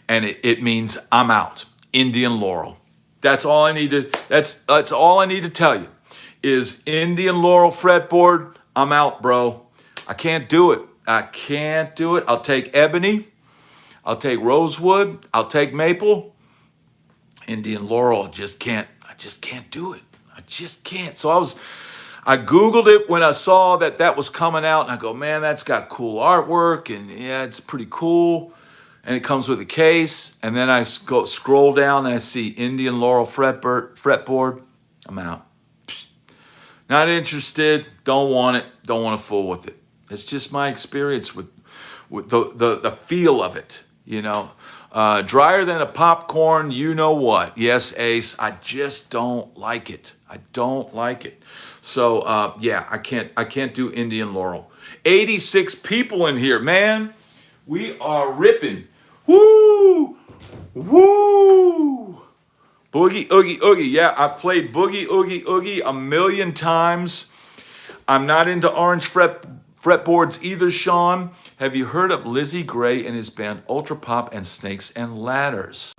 And it means I'm out. Indian Laurel. That's all I need to tell you. Is Indian Laurel fretboard, I'm out, bro. I can't do it. I'll take ebony. I'll take rosewood. I'll take maple. Indian Laurel, I just can't do it. I just can't. So I Googled it when I saw that was coming out, and I go, man, that's got cool artwork, and yeah, it's pretty cool. And it comes with a case. And then I scroll down and I see Indian Laurel fretboard. I'm out. Not interested, don't want it, don't want to fool with it. It's just my experience with the feel of it, drier than a popcorn, you know what. Yes, Ace, I just don't like it. I don't like it. So, I can't do Indian Laurel. 86 people in here, man. We are ripping. Woo! Woo! Boogie, oogie, oogie. Yeah, I've played Boogie, oogie, oogie a million times. I'm not into orange fretboards either, Sean. Have you heard of Lizzie Gray and his band Ultra Pop and Snakes and Ladders?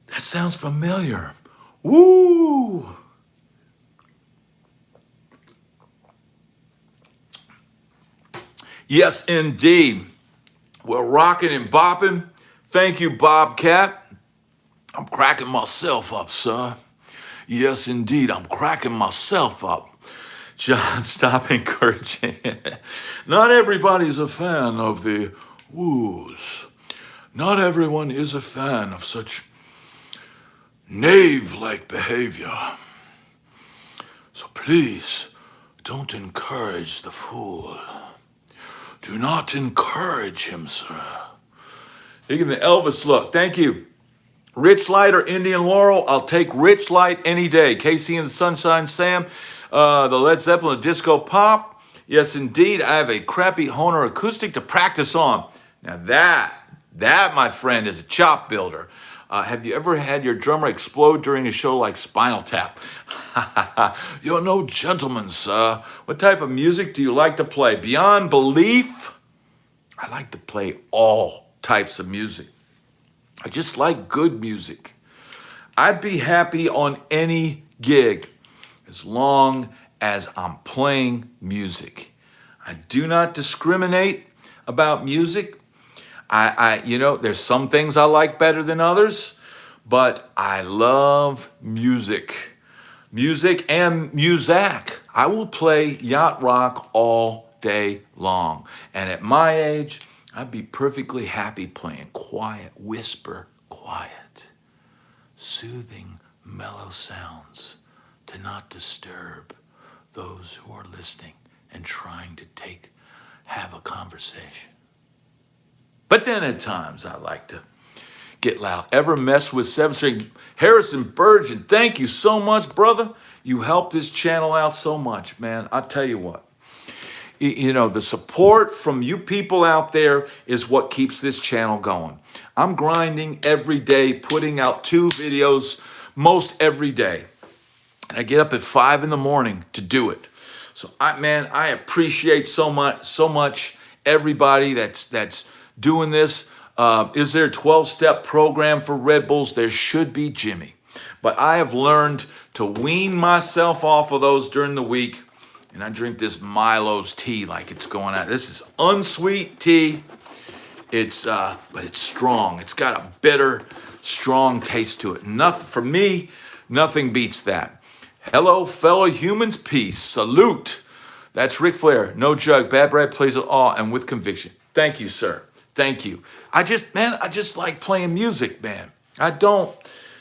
That sounds familiar. Woo! Yes, indeed. We're rocking and bopping. Thank you, Bobcat. I'm cracking myself up, sir. Yes, indeed, I'm cracking myself up. John, stop encouraging it. Not everybody's a fan of the woos. Not everyone is a fan of such knave-like behavior. So please, don't encourage the fool. Do not encourage him, sir. Look at the Elvis look. Thank you. Rich Light or Indian Laurel? I'll take Rich Light any day. Casey and the Sunshine Sam, the Led Zeppelin Disco Pop. Yes, indeed. I have a crappy Hohner acoustic to practice on. Now that, my friend, is a chop builder. Have you ever had your drummer explode during a show like Spinal Tap? You're no gentleman, sir. What type of music do you like to play? Beyond belief, I like to play all types of music. I just like good music. I'd be happy on any gig as long as I'm playing music. I do not discriminate about music. There's some things I like better than others, but I love music. Music and muzak. I will play yacht rock all day long. And at my age, I'd be perfectly happy playing quiet, quiet, soothing, mellow sounds to not disturb those who are listening and trying to have a conversation. But then at times I like to get loud. Ever mess with 7th String? Harrison Burgeon, thank you so much, brother. You helped this channel out so much, man. I'll tell you what. The support from you people out there is what keeps this channel going. I'm grinding every day, putting out 2 videos most every day. And I get up at 5 in the morning to do it. So I appreciate so much everybody that's doing this. Is there a 12-step program for Red Bulls? There should be, Jimmy. But I have learned to wean myself off of those during the week. And I drink this Milo's tea like it's going out. This is unsweet tea. But it's strong. It's got a bitter, strong taste to it. Nothing for me. Nothing beats that. Hello, fellow humans. Peace. Salute. That's Ric Flair. No jug. Bad Brad plays it all and with conviction. Thank you, sir. Thank you. I just like playing music, man. I don't.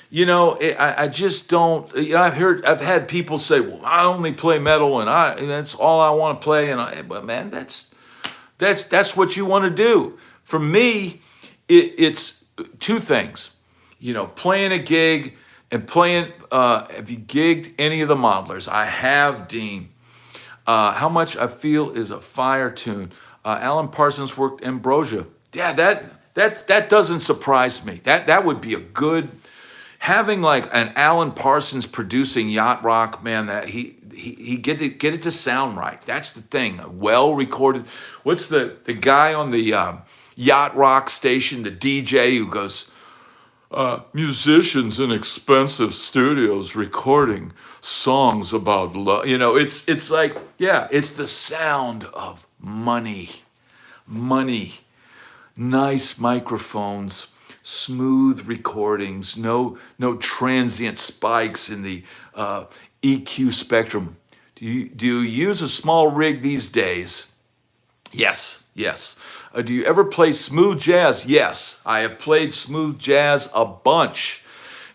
I just don't. I've had people say, "Well, I only play metal, and that's all I want to play." But man, that's what you want to do. For me, it's two things. Playing a gig and playing. Have you gigged any of the modelers? I have, Dean. How Much I Feel is a fire tune. Alan Parsons worked Ambrosia. Yeah, that doesn't surprise me. That would be a good. Having like an Alan Parsons producing yacht rock, man, that he get it to sound right. That's the thing. Well recorded. What's the guy on the yacht rock station, the DJ who goes, musicians in expensive studios recording songs about love. It's like, yeah, it's the sound of money, nice microphones, smooth recordings, no transient spikes in the EQ spectrum. Do you use a small rig these days? Yes. Do you ever play smooth jazz? Yes, I have played smooth jazz a bunch.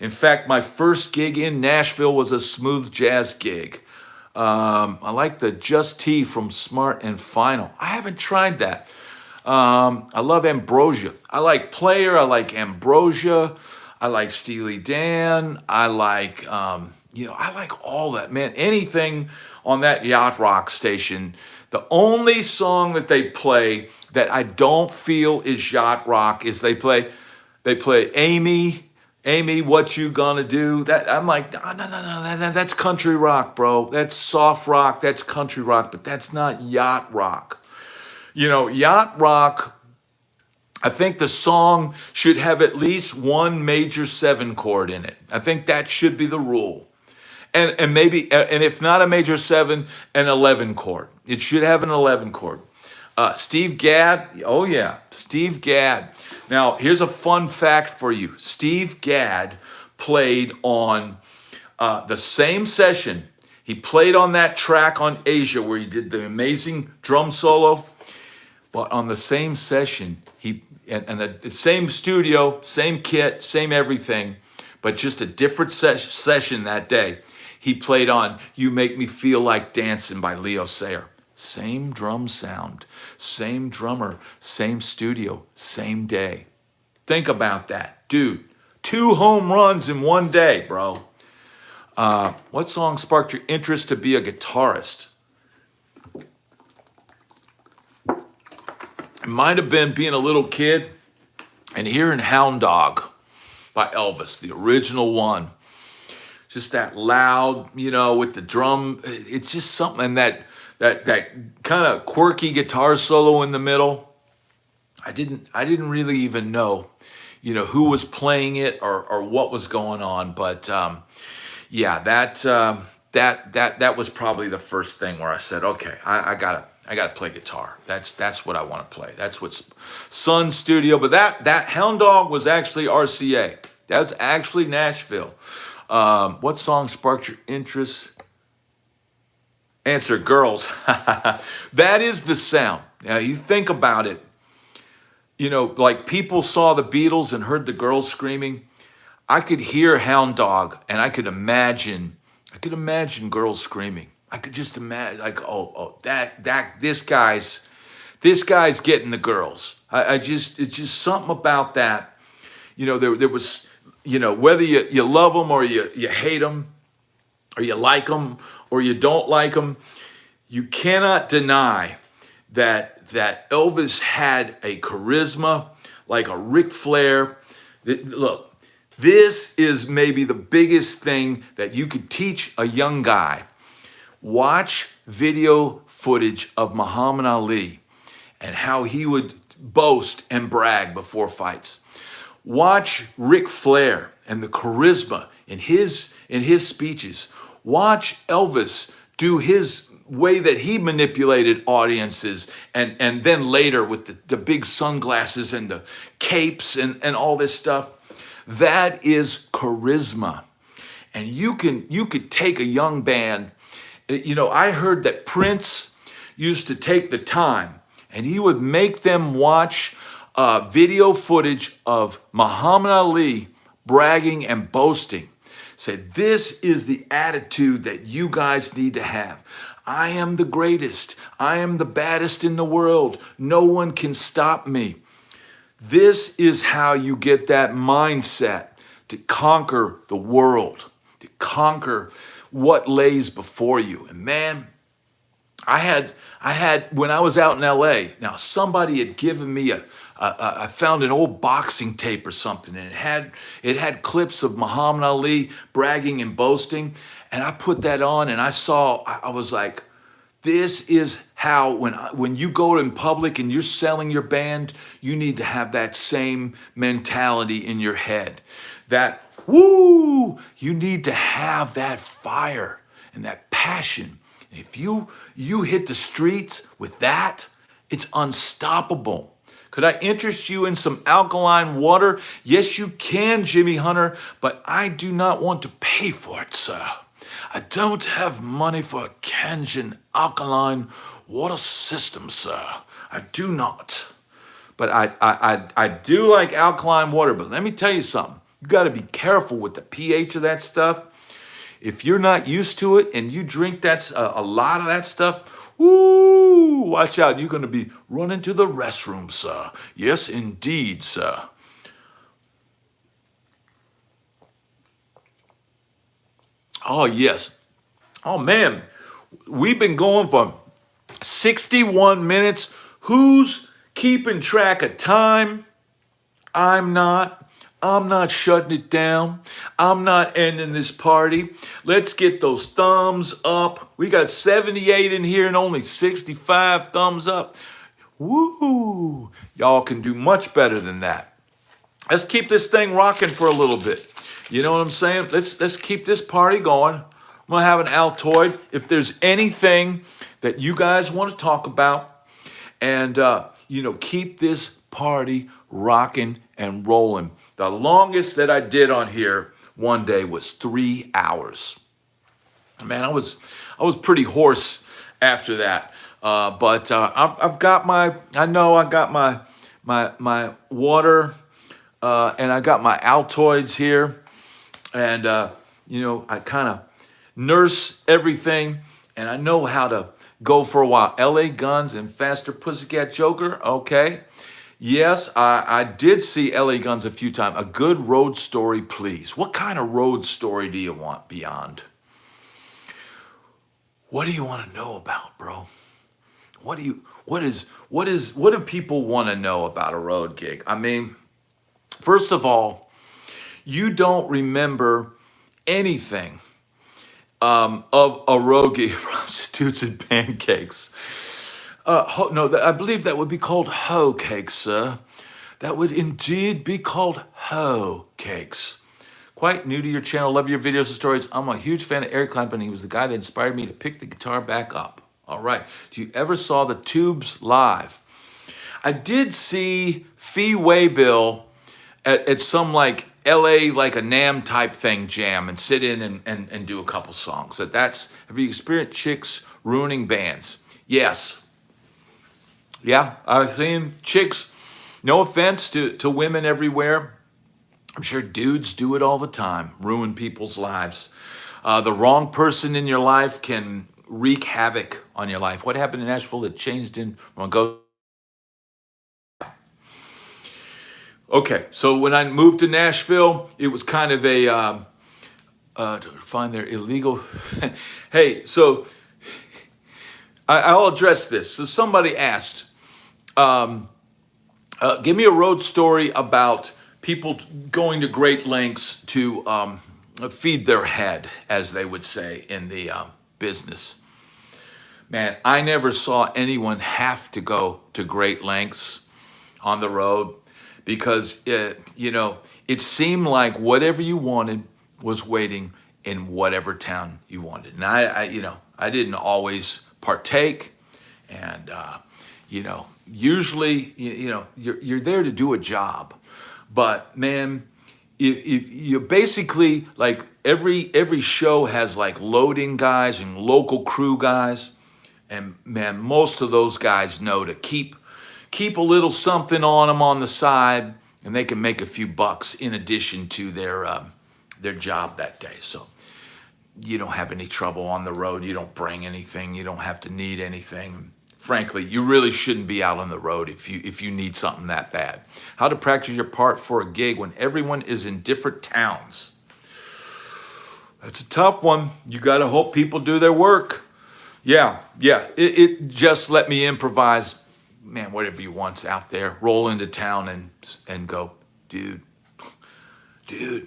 In fact, my first gig in Nashville was a smooth jazz gig. I like the Just T from Smart and Final. I haven't tried that. I love Ambrosia. I like Player. I like Ambrosia. I like Steely Dan. I like, I like all that, man. Anything on that yacht rock station. The only song that they play that I don't feel is yacht rock is they play Amy, what you gonna do? That I'm like, no, that's country rock, bro. That's soft rock. That's country rock, but that's not yacht rock. Yacht rock, I think the song should have at least one major 7 chord in it. I think that should be the rule. And maybe, and if not a major 7, an 11 chord. It should have an 11 chord. Steve Gadd, oh yeah, Steve Gadd. Now, here's a fun fact for you. Steve Gadd played on the same session. He played on that track on Asia where he did the amazing drum solo. But on the same session, the same studio, same kit, same everything, but just a different session that day. He played on You Make Me Feel Like Dancing by Leo Sayer. Same drum sound, same drummer, same studio, same day. Think about that. Dude, 2 home runs in one day, bro. What song sparked your interest to be a guitarist? It might have been being a little kid and hearing Hound Dog by Elvis, the original one. Just that loud, with the drum. It's just something, and that kind of quirky guitar solo in the middle. I didn't really even know, who was playing it or what was going on. But yeah, that was probably the first thing where I said, okay, I gotta play guitar. That's what I want to play. That's what's Sun Studio. But that Hound Dog was actually RCA. That was actually Nashville. What song sparked your interest? Answer, Girls. That is the sound. Now, you think about it. Like people saw the Beatles and heard the girls screaming. I could hear Hound Dog, and I could imagine girls screaming. I could just imagine, like, this guy's getting the girls. It's just something about that. There was, whether you love them or you hate them, or you like them or you don't like them, you cannot deny that Elvis had a charisma like a Ric Flair. Look, this is maybe the biggest thing that you could teach a young guy. Watch video footage of Muhammad Ali and how he would boast and brag before fights. Watch Ric Flair and the charisma in his speeches. Watch Elvis do his way that he manipulated audiences, and then later with the big sunglasses and the capes and all this stuff, that is charisma. And you could take a young band. I heard that Prince used to take the time and he would make them watch video footage of Muhammad Ali bragging and boasting. Say, this is the attitude that you guys need to have. I am the greatest. I am the baddest in the world. No one can stop me. This is how you get that mindset to conquer the world, to conquer what lays before you. And man, I had when I was out in LA, now somebody had given me I found an old boxing tape or something, and it had clips of Muhammad Ali bragging and boasting, and I put that on, and I was like, this is how when you go in public and you're selling your band, you need to have that same mentality in your head. That woo, you need to have that fire and that passion. And if you hit the streets with that, it's unstoppable. Could I interest you in some alkaline water? Yes, you can, Jimmy Hunter, but I do not want to pay for it, sir. I don't have money for a Kangen alkaline water system, sir. I do not. But I do like alkaline water, but let me tell you something. You got to be careful with the pH of that stuff. If you're not used to it and you drink a lot of that stuff, ooh, watch out. You're going to be running to the restroom, sir. Yes, indeed, sir. Oh, yes. Oh, man. We've been going for 61 minutes. Who's keeping track of time? I'm not. I'm not shutting it down. I'm not ending this party. Let's get those thumbs up. We got 78 in here and only 65 thumbs up. Woo! Y'all can do much better than that. Let's keep this thing rocking for a little bit. You know what I'm saying? Let's keep this party going. I'm gonna have an Altoid. If there's anything that you guys want to talk about, and keep this party rocking and rolling. The longest that I did on here one day was 3 hours. Man, I was pretty hoarse after that. But I've got my water, and I got my Altoids here, and I kind of nurse everything, and I know how to go for a while. L.A. Guns and Faster Pussycat Joker, okay. Yes, I did see L.A. Guns a few times. A good road story, please. What kind of road story do you want, Beyond? What do you want to know about, bro? What do people want to know about a road gig? I mean, first of all, you don't remember anything of a road gig, prostitutes and pancakes. I believe that would be called hoe cakes, sir. That would indeed be called hoe cakes. Quite new to your channel. Love your videos and stories. I'm a huge fan of Eric Clapton. He was the guy that inspired me to pick the guitar back up. All right. Do you ever saw the Tubes live? I did see Fee Waybill at some like LA, like a NAMM type thing jam and sit in and do a couple songs. Have you experienced chicks ruining bands? Yes. Yeah, I've seen chicks, no offense to women everywhere. I'm sure dudes do it all the time, ruin people's lives. The wrong person in your life can wreak havoc on your life. What happened in Nashville that changed in Mongo? Okay, so when I moved to Nashville, it was kind of to find their illegal. Hey, so I'll address this. So somebody asked, give me a road story about people going to great lengths to feed their head, as they would say in the business. Man, I never saw anyone have to go to great lengths on the road because, it seemed like whatever you wanted was waiting in whatever town you wanted. And I didn't always partake. And, usually, you're there to do a job. But man, if you basically like every show has like loading guys and local crew guys. And man, most of those guys know to keep a little something on them on the side, and they can make a few bucks in addition to their job that day. So you don't have any trouble on the road. You don't bring anything. You don't have to need anything. Frankly, you really shouldn't be out on the road if you need something that bad. How to practice your part for a gig when everyone is in different towns. That's a tough one. You got to hope people do their work. Yeah. It just let me improvise, man, whatever you want's out there. Roll into town and go, dude. I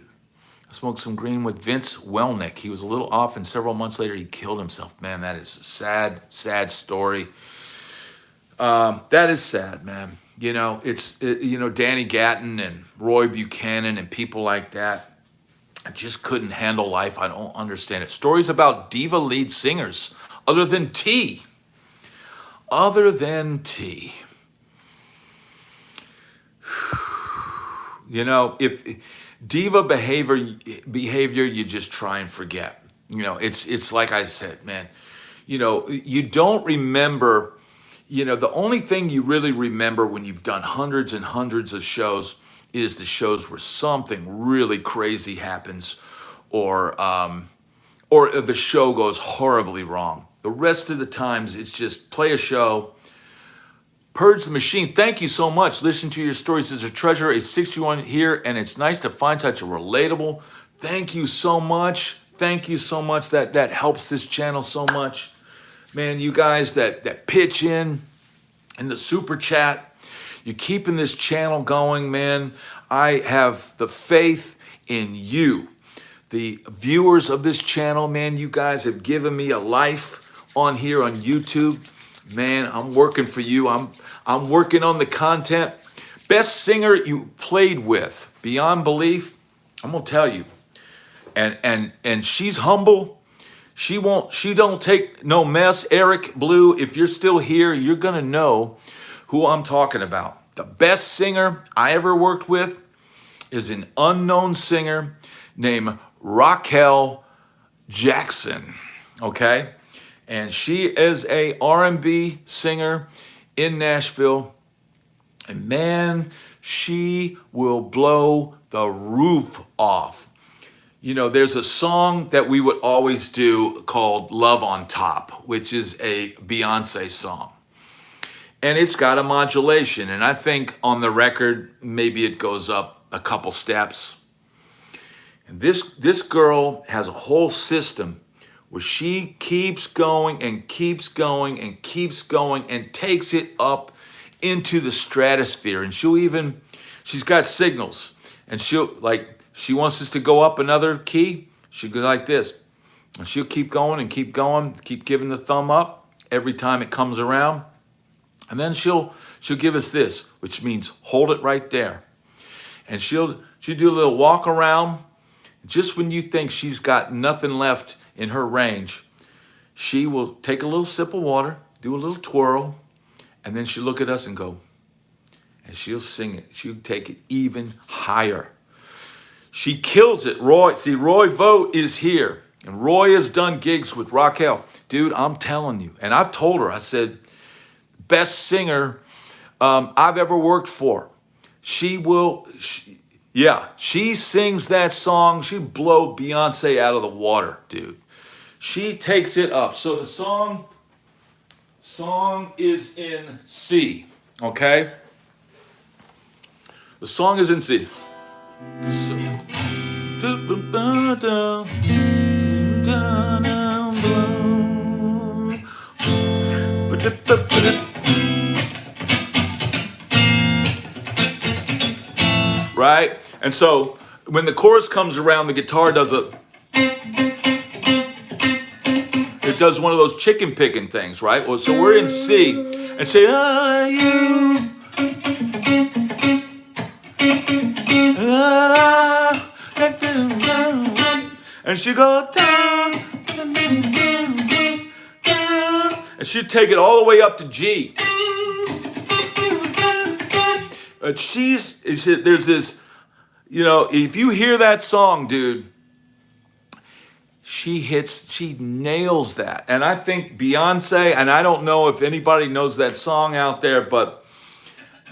smoked some green with Vince Welnick. He was a little off, and several months later he killed himself. Man, that is a sad story. That is sad, man. Danny Gatton and Roy Buchanan and people like that. I just couldn't handle life. I don't understand it. Stories about diva lead singers. Other than T. If diva behavior, you just try and forget. It's like I said, man. You don't remember. The only thing you really remember when you've done hundreds and hundreds of shows is the shows where something really crazy happens, or the show goes horribly wrong. The rest of the times, it's just play a show, purge the machine. Thank you so much. Listen to your stories. There's a treasure, a 61 here, and it's nice to find such a relatable. Thank you so much. That helps this channel so much. Man, you guys that pitch in the super chat, you're keeping this channel going, man. I have the faith in you. The viewers of this channel, man, you guys have given me a life on here on YouTube. Man, I'm working for you. I'm working on the content. Best singer you played with, beyond belief. I'm gonna tell you. And she's humble. She don't take no mess. Eric Blue, if you're still here, you're gonna know who I'm talking about. The best singer I ever worked with is an unknown singer named Raquel Jackson, okay? And she is a R&B singer in Nashville. And man, she will blow the roof off. There's a song that we would always do called Love on Top, which is a Beyonce song. And it's got a modulation. And I think on the record, maybe it goes up a couple steps. And this girl has a whole system where she keeps going and keeps going and keeps going and takes it up into the stratosphere. And she's got signals. And she wants us to go up another key. She'll go like this. And she'll keep going and keep going, keep giving the thumb up every time it comes around. And then she'll give us this, which means hold it right there. And she'll do a little walk around. Just when you think she's got nothing left in her range, she will take a little sip of water, do a little twirl, and then she'll look at us and go, and she'll sing it. She'll take it even higher. She kills it. Roy Vogt is here, and Roy has done gigs with Raquel. Dude, I'm telling you, and I've told her, I said, best singer I've ever worked for. She sings that song. She'll blow Beyonce out of the water, dude. She takes it up. So the song is in C, okay? The song is in C. Right? And so when the chorus comes around, the guitar does it does one of those chicken picking things, right? Well, so we're in C and say, are you? And she go down, down, and she'd take it all the way up to G. But there's this, if you hear that song, dude, she nails that. And I think Beyonce, and I don't know if anybody knows that song out there, but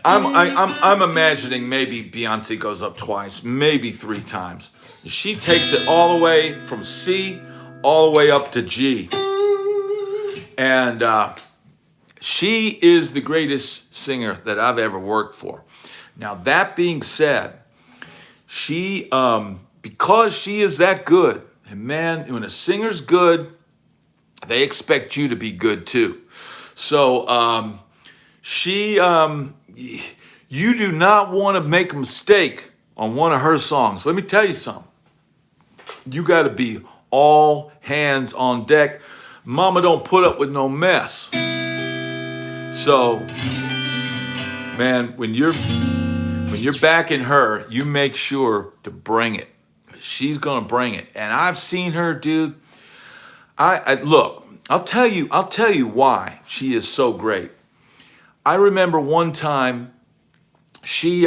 I'm imagining maybe Beyonce goes up twice, maybe 3 times. She takes it all the way from C all the way up to G. And she is the greatest singer that I've ever worked for. Now, that being said, she, because she is that good, and man, when a singer's good, they expect you to be good too. So you do not want to make a mistake on one of her songs. Let me tell you something. You got to be all hands on deck. Mama don't put up with no mess. So, man, when you're backing her, you make sure to bring it. She's gonna bring it, and I've seen her, dude. Look. I'll tell you why she is so great. I remember one time she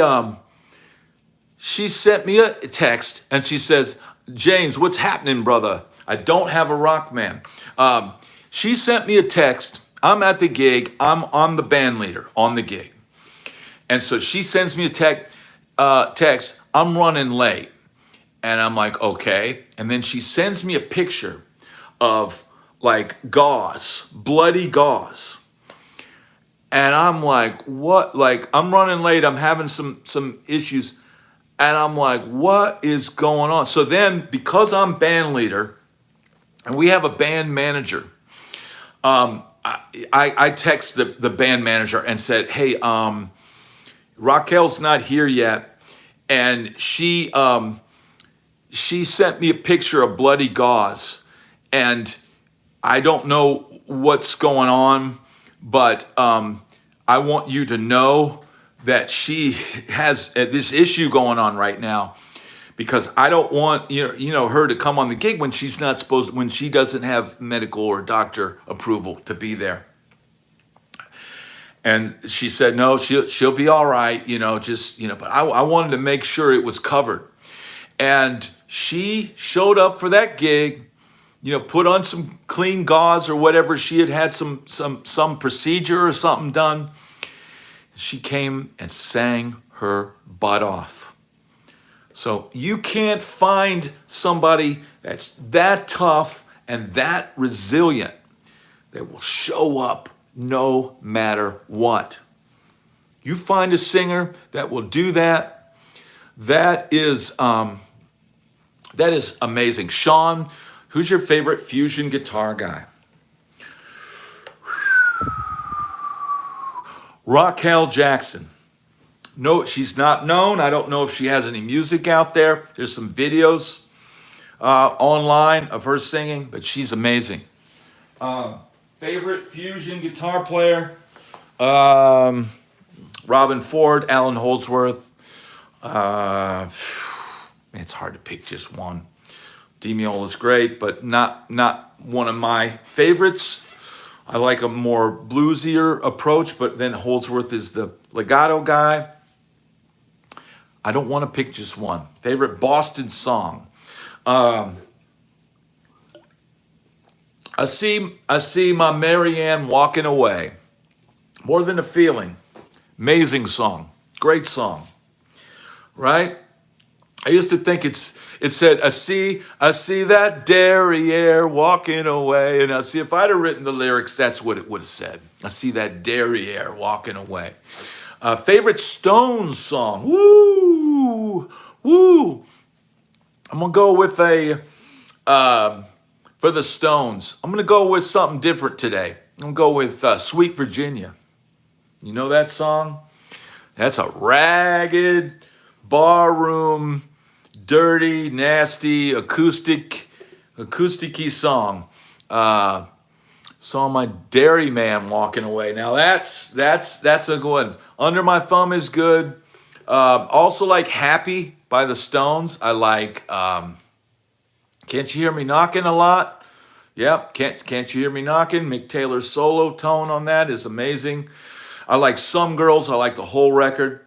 sent me a text, and she says, "James, what's happening, brother? I don't have a rock man." She sent me a text. I'm at the gig. I'm the band leader on the gig. And so she sends me a text, "I'm running late." And I'm like, okay. And then she sends me a picture of like gauze, bloody gauze. And I'm like, what? Like, I'm running late. I'm having some issues. And I'm like, what is going on? So then, because I'm band leader and we have a band manager, I text the band manager and said, hey, Raquel's not here yet. And she sent me a picture of bloody gauze. And I don't know what's going on, but I want you to know that she has this issue going on right now, because I don't want her to come on the gig when she's not supposed, when she doesn't have medical or doctor approval to be there. And she said, no, she'll be all right, but I wanted to make sure it was covered. And she showed up for that gig, put on some clean gauze or whatever. She had some procedure or something done. She came and sang her butt off. So you can't find somebody that's that tough and that resilient that will show up no matter what. You find a singer that will do that. That is amazing. Sean, who's your favorite fusion guitar guy? Raquel Jackson. No, she's not known. I don't know if she has any music out there. There's some videos online of her singing, but she's amazing. Favorite fusion guitar player? Robin Ford, Alan Holdsworth. It's hard to pick just one. Demiola's great, but not one of my favorites. I like a more bluesier approach, but then Holdsworth is the legato guy. I don't want to pick just one. Favorite Boston song. I see my Marianne walking away. More Than a Feeling. Amazing song. Great song. Right? I used to think it said, I see that derriere walking away. And I see, if I'd have written the lyrics, that's what it would have said. I see that derriere walking away. Favorite Stones song. Woo! Woo! I'm going to go with for the Stones, I'm going to go with something different today. I'm going to go with Sweet Virginia. You know that song? That's a ragged, barroom, dirty, nasty, acoustic-y song. Saw my dairyman walking away. Now that's a good one. Under My Thumb is good. Also like Happy by the Stones. I like Can't You Hear Me Knocking a lot. Yep, can't you hear me knocking? Mick Taylor's solo tone on that is amazing. I like Some Girls. I like the whole record.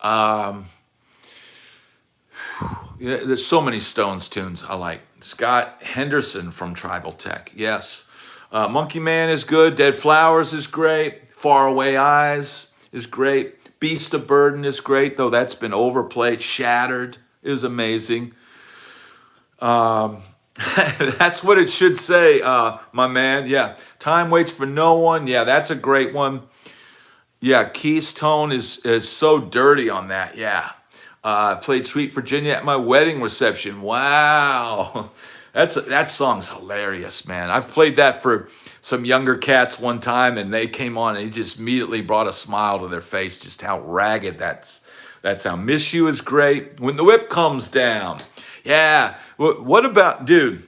Um, yeah, there's so many Stones tunes I like. Scott Henderson from Tribal Tech. Yes. Monkey Man is good. Dead Flowers is great. Faraway Eyes is great. Beast of Burden is great, though that's been overplayed. Shattered is amazing. Um, that's what it should say, my man. Yeah. Time Waits for No One. Yeah, that's a great one. Yeah, Keith's tone is so dirty on that. Yeah. I played Sweet Virginia at my wedding reception. Wow. That song's hilarious, man. I've played that for some younger cats one time, and they came on and it just immediately brought a smile to their face, just how ragged that sound. Miss You is great. When the Whip Comes Down. Yeah. What about, dude?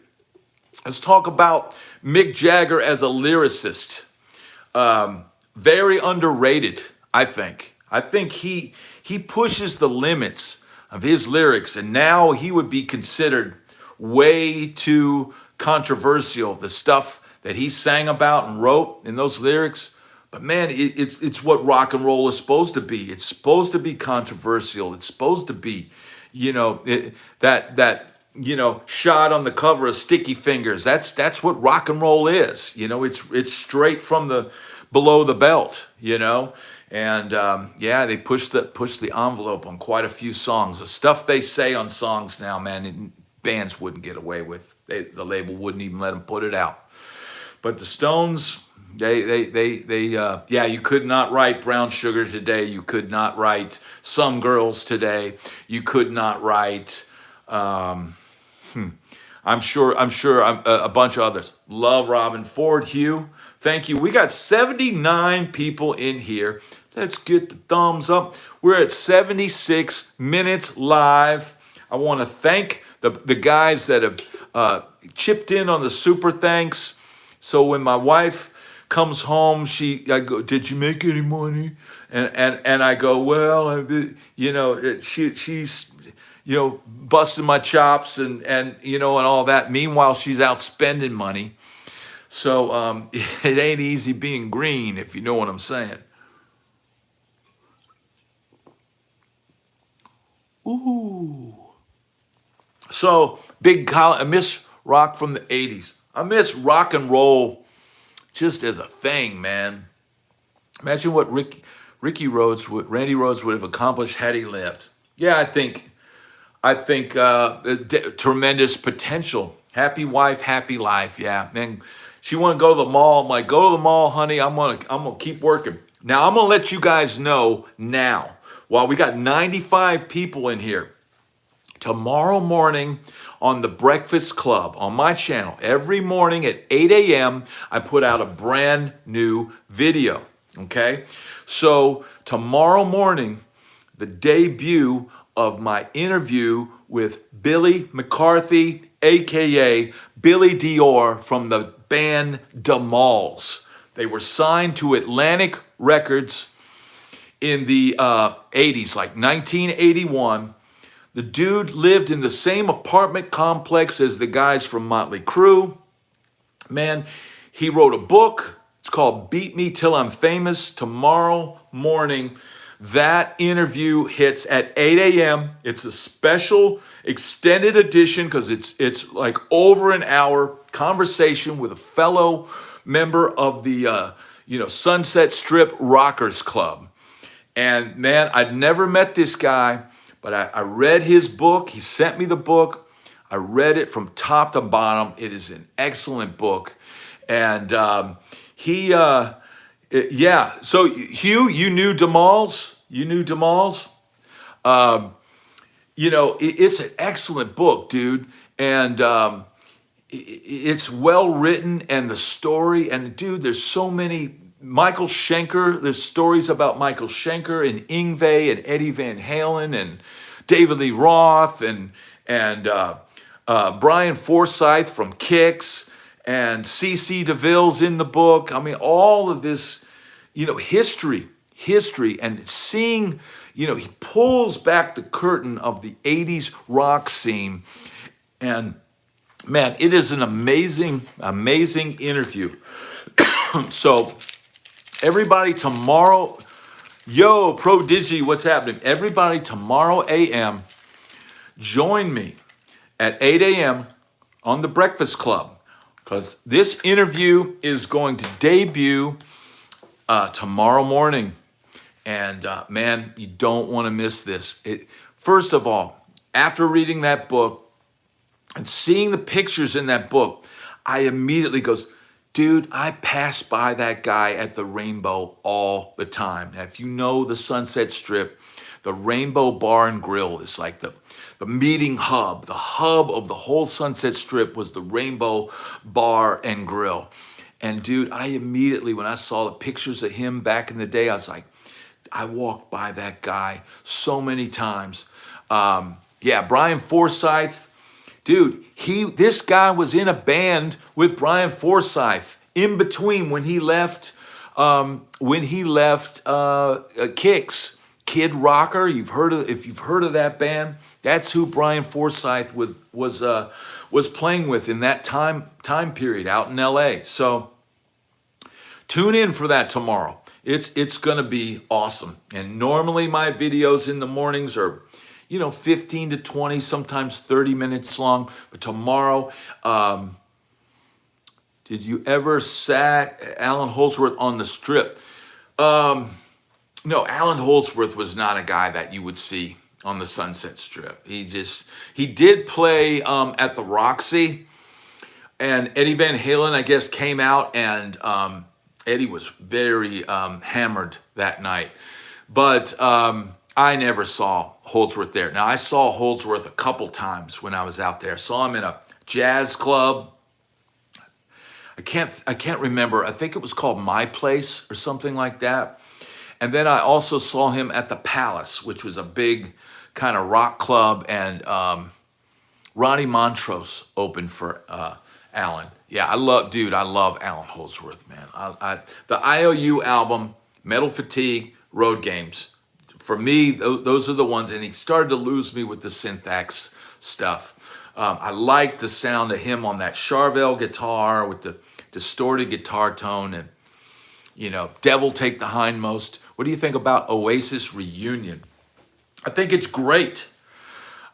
Let's talk about Mick Jagger as a lyricist. Very underrated, I think. I think he pushes the limits of his lyrics, and now he would be considered way too controversial. The stuff that he sang about and wrote in those lyrics. But man, it's what rock and roll is supposed to be. It's supposed to be controversial. It's supposed to be, that shot on the cover of Sticky Fingers. That's what rock and roll is. It's straight from the below the belt. And they push the envelope on quite a few songs. The stuff they say on songs now, man, bands wouldn't get away with. The label wouldn't even let them put it out. But the Stones, you could not write Brown Sugar today. You could not write Some Girls today. You could not write. I'm sure a bunch of others. Love Robin Ford, Hugh. Thank you. We got 79 people in here. Let's get the thumbs up. We're at 76 minutes live. I want to thank the guys that have chipped in on the super thanks. So when my wife comes home, I go, "Did you make any money?" And I go, "Well, she's busting my chops and all that. Meanwhile, she's out spending money. So it ain't easy being green, if you know what I'm saying." Ooh. So I miss rock from the 80s. I miss rock and roll just as a thing, man. Imagine what Randy Rhoads would have accomplished had he lived. Yeah, I think tremendous potential. Happy wife, happy life. Yeah, man. She want to go to the mall. I'm like, "Go to the mall, honey. I'm gonna keep working." Now I'm gonna let you guys know now. While we got 95 people in here, tomorrow morning on the Breakfast Club on my channel, every morning at 8 a.m., I put out a brand new video. Okay, so tomorrow morning, the debut of my interview with Billy McCarthy, aka Billy Dior from the band The Malls. They were signed to Atlantic Records in the 80s, like 1981. The dude lived in the same apartment complex as the guys from Motley Crue. Man, he wrote a book. It's called Beat Me Till I'm Famous. Tomorrow morning, that interview hits at 8 a.m. It's a special extended edition because it's like over an hour conversation with a fellow member of the Sunset Strip Rockers Club. And man, I'd never met this guy, but I read his book. He sent me the book. I read it from top to bottom. It is an excellent book. And So Hugh, you knew DeMalls? It's an excellent book, dude. And it's well written, and the story, and dude, there's so many. Michael Schenker, there's stories about Michael Schenker and Yngwie and Eddie Van Halen and David Lee Roth and Brian Forsyth from Kix, and C.C. DeVille's in the book. I mean, all of this, history, and seeing, he pulls back the curtain of the 80s rock scene, and Man, it is an amazing, amazing interview. So everybody tomorrow, yo, Pro Digi, what's happening? Everybody tomorrow AM, join me at 8 a.m. on the Breakfast Club, because this interview is going to debut tomorrow morning. And man, you don't want to miss this. First of all, after reading that book and seeing the pictures in that book, I immediately goes, dude, I pass by that guy at the Rainbow all the time. Now, if you know the Sunset Strip, the Rainbow Bar and Grill is like the meeting hub. The hub of the whole Sunset Strip was the Rainbow Bar and Grill. And dude, I immediately, when I saw the pictures of him back in the day, I was like, I walked by that guy so many times. Yeah, Brian Forsyth, dude, this guy was in a band with Brian Forsyth in between when he left Kicks, Kid Rocker. If you've heard of that band, that's who Brian Forsyth was playing with in that time period out in LA. So tune in for that tomorrow. It's gonna be awesome. And normally my videos in the mornings are 15 to 20, sometimes 30 minutes long. But tomorrow, did you ever sat Alan Holdsworth on the Strip? No, Alan Holdsworth was not a guy that you would see on the Sunset Strip. He did play at the Roxy, and Eddie Van Halen, I guess, came out, and Eddie was very hammered that night. But I never saw Holdsworth there. Now, I saw Holdsworth a couple times when I was out there. Saw him in a jazz club. I can't remember. I think it was called My Place or something like that. And then I also saw him at the Palace, which was a big kind of rock club, and Ronnie Montrose opened for Alan. Yeah, I love Alan Holdsworth, man. The IOU album, Metal Fatigue, Road Games, for me, those are the ones, and he started to lose me with the Syntax stuff. I like the sound of him on that Charvel guitar with the distorted guitar tone, and Devil Take the Hindmost. What do you think about Oasis Reunion? I think it's great.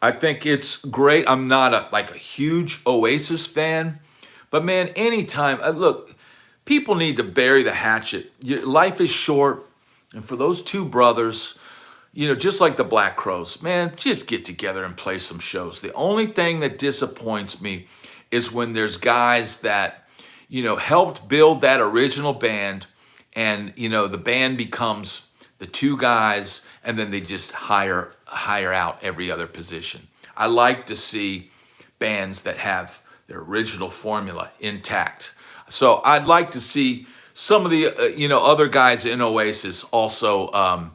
I'm not a huge Oasis fan, but man, anytime, look, people need to bury the hatchet. Life is short, and for those two brothers, just like the Black Crowes, man, just get together and play some shows. The only thing that disappoints me is when there's guys that, helped build that original band, and, the band becomes the two guys, and then they just hire out every other position. I like to see bands that have their original formula intact. So I'd like to see some of the, other guys in Oasis also,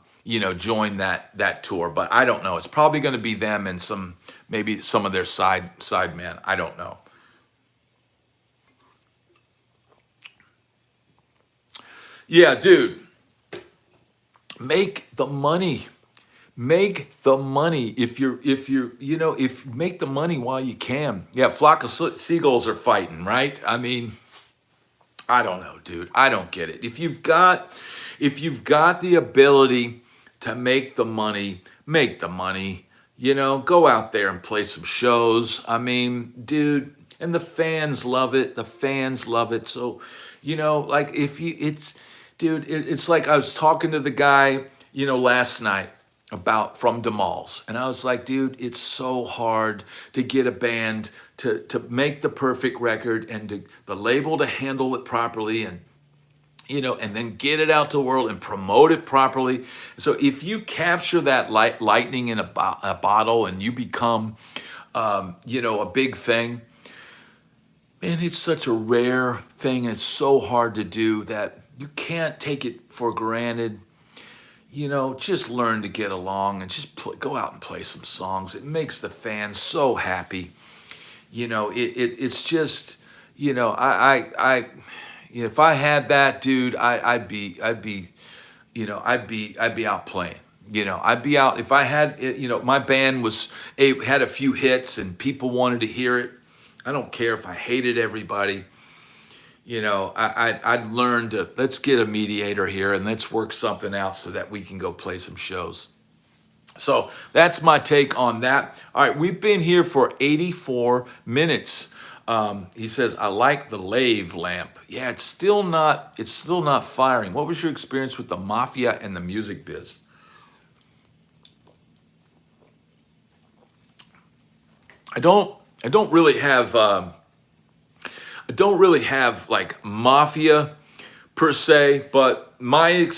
join that tour. But I don't know. It's probably going to be them and maybe some of their side men. I don't know. Yeah, dude. Make the money. Make the money if make the money while you can. Yeah, flock of seagulls are fighting, right? I mean, I don't know, dude. I don't get it. If you've got the ability to make the money, make the money. Go out there and play some shows. I mean, dude, and the fans love it. The fans love it. So, it's like I was talking to the guy, last night from DeMalls, and I was like, dude, it's so hard to get a band to make the perfect record, and the label to handle it properly, and and then get it out to the world and promote it properly. So if you capture that lightning in a bottle, and you become, a big thing, man, it's such a rare thing. It's so hard to do that you can't take it for granted. Just learn to get along and just go out and play some songs. It makes the fans so happy. It's just, if I had that, dude, I'd be out playing. I'd be out if I had, my band had a few hits and people wanted to hear it. I don't care if I hated everybody. I'd learned to, let's get a mediator here and let's work something out so that we can go play some shows. So that's my take on that. All right, we've been here for 84 minutes. He says, I like the lave lamp. Yeah, it's still not firing. What was your experience with the Mafia and the music biz? I don't really have like Mafia per se, but my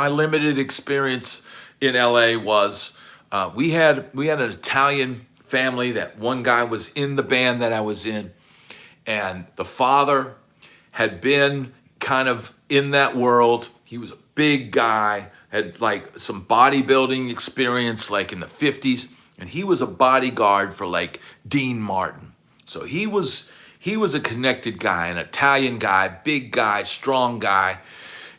limited experience in LA was we had an Italian family that one guy was in the band that I was in, and the father had been kind of in that world. He was a big guy, had like some bodybuilding experience like in the 50s, and he was a bodyguard for like Dean Martin. So he was a connected guy, an Italian guy, big guy, strong guy.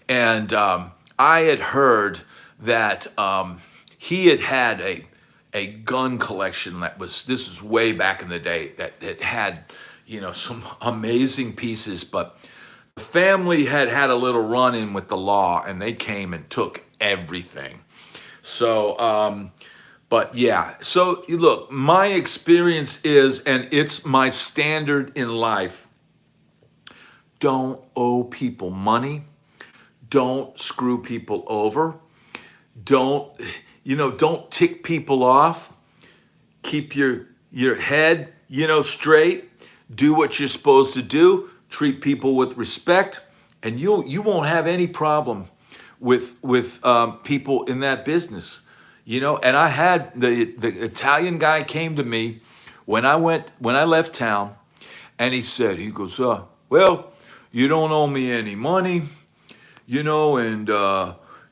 And I had heard that he had a gun collection this was way back in the day, that had, some amazing pieces, but the family had a little run-in with the law and they came and took everything. So, but yeah, so look, my experience is, and it's my standard in life, don't owe people money. Don't screw people over. Don't tick people off. Keep your head, straight. Do what you're supposed to do. Treat people with respect, and you won't have any problem with people in that business. And I had the Italian guy came to me when I left town, and he goes, well, you don't owe me any money, and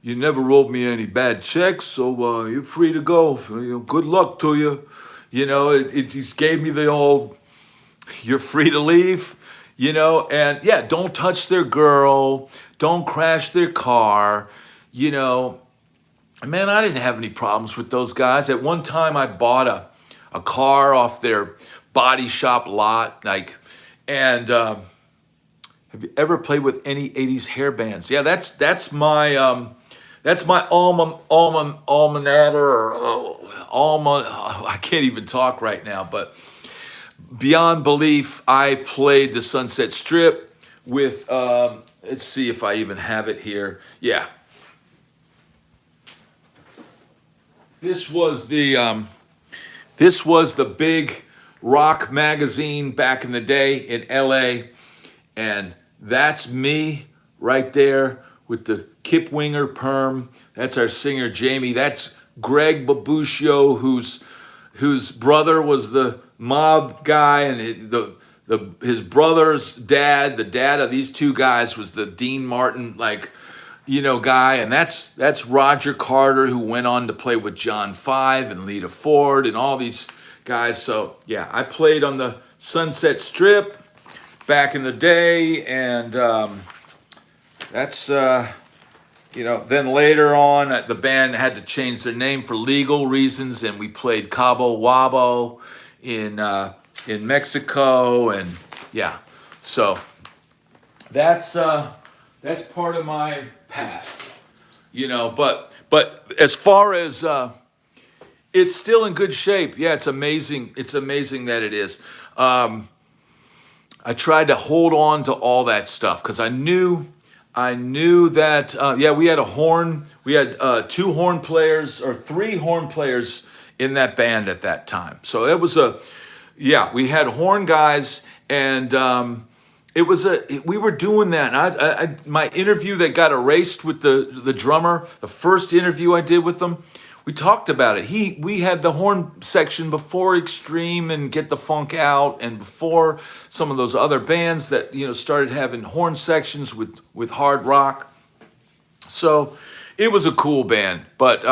you never wrote me any bad checks, so you're free to go. Good luck to you. It just gave me the old, you're free to leave, and yeah, don't touch their girl, don't crash their car, Man, I didn't have any problems with those guys. At one time, I bought a car off their body shop lot, and have you ever played with any 80s hair bands? Yeah, that's my alma mater, or I can't even talk right now, but beyond belief, I played the Sunset Strip with, let's see if I even have it here. Yeah. This was the big rock magazine back in the day in LA, and that's me right there with the Kip Winger perm. That's our singer Jamie. That's Greg Babushio, whose brother was the mob guy, and his brother's dad, the dad of these two guys, was the Dean Martin guy, and that's Roger Carter, who went on to play with John Five and Lita Ford and all these guys. So yeah, I played on the Sunset Strip back in the day, and that's then later on the band had to change their name for legal reasons, and we played Cabo Wabo in Mexico, and yeah, so that's part of my past, but as far as it's still in good shape. Yeah, it's amazing that it is. I tried to hold on to all that stuff because I knew that we had two horn players or three horn players in that band at that time. So it was we had horn guys, and we were doing that. And my interview that got erased with the drummer, the first interview I did with him, we talked about it. We had the horn section before Extreme and Get the Funk Out, and before some of those other bands that started having horn sections with hard rock. So it was a cool band, but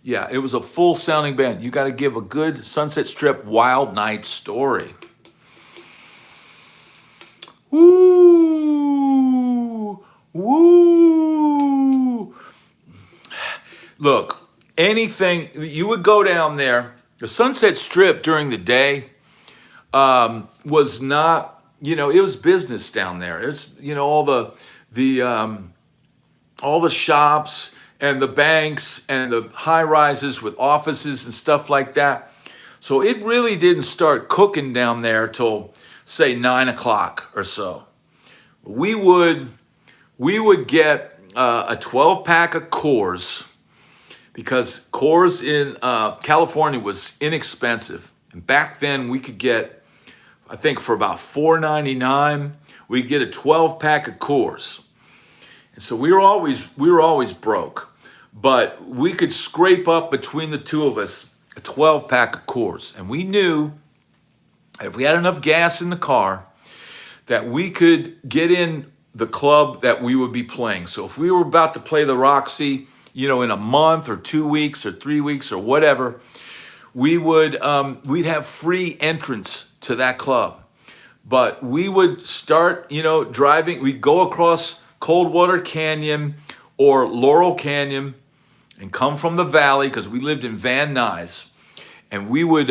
it was a full sounding band. You got to give a good Sunset Strip Wild Night story. Woo! Woo! Look, anything, you would go down there, the Sunset Strip during the day was not, it was business down there. It's, the all the shops and the banks and the high rises with offices and stuff like that. So it really didn't start cooking down there till say 9 o'clock or so. We would get a 12 pack of Coors, because Coors in California was inexpensive. And back then we could get, I think for about $4.99, we'd get a 12 pack of Coors. And so we were always broke, but we could scrape up between the two of us a 12 pack of Coors. And we knew if we had enough gas in the car that we could get in the club that we would be playing. So if we were about to play the Roxy, in a month or 2 weeks or 3 weeks or whatever, we'd have free entrance to that club. But we would start, driving. We'd go across Coldwater Canyon or Laurel Canyon and come from the valley, because we lived in Van Nuys. And we'd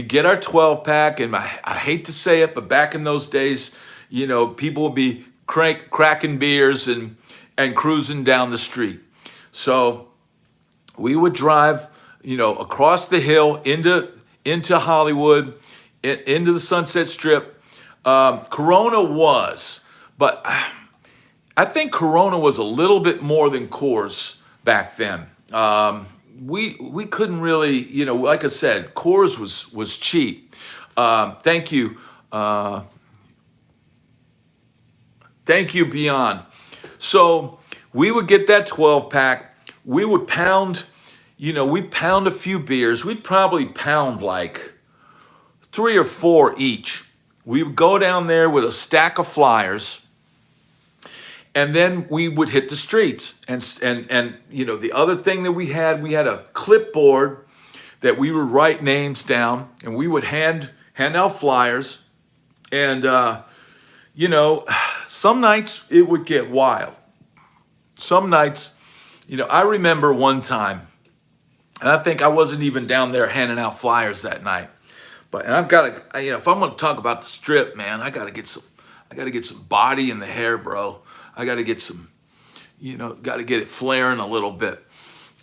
get our 12 pack, and I hate to say it, but back in those days, people would be cracking beers and cruising down the street. So we would drive, across the hill into Hollywood, into the Sunset Strip. Corona was, but I think Corona was a little bit more than Coors back then. We couldn't really, like I said, Coors was cheap. Thank you. Thank you, Beyond. So we would get that 12 pack. We would pound, we'd pound a few beers. We'd probably pound like 3 or 4 each. We would go down there with a stack of flyers, and then we would hit the streets. And the other thing that we had a clipboard that we would write names down, and we would hand out flyers. And some nights it would get wild. Some nights, I remember one time, and I think I wasn't even down there handing out flyers that night. And I've got to, if I'm going to talk about the Strip, man, I got to get some body in the hair, bro. I got to get some, got to get it flaring a little bit.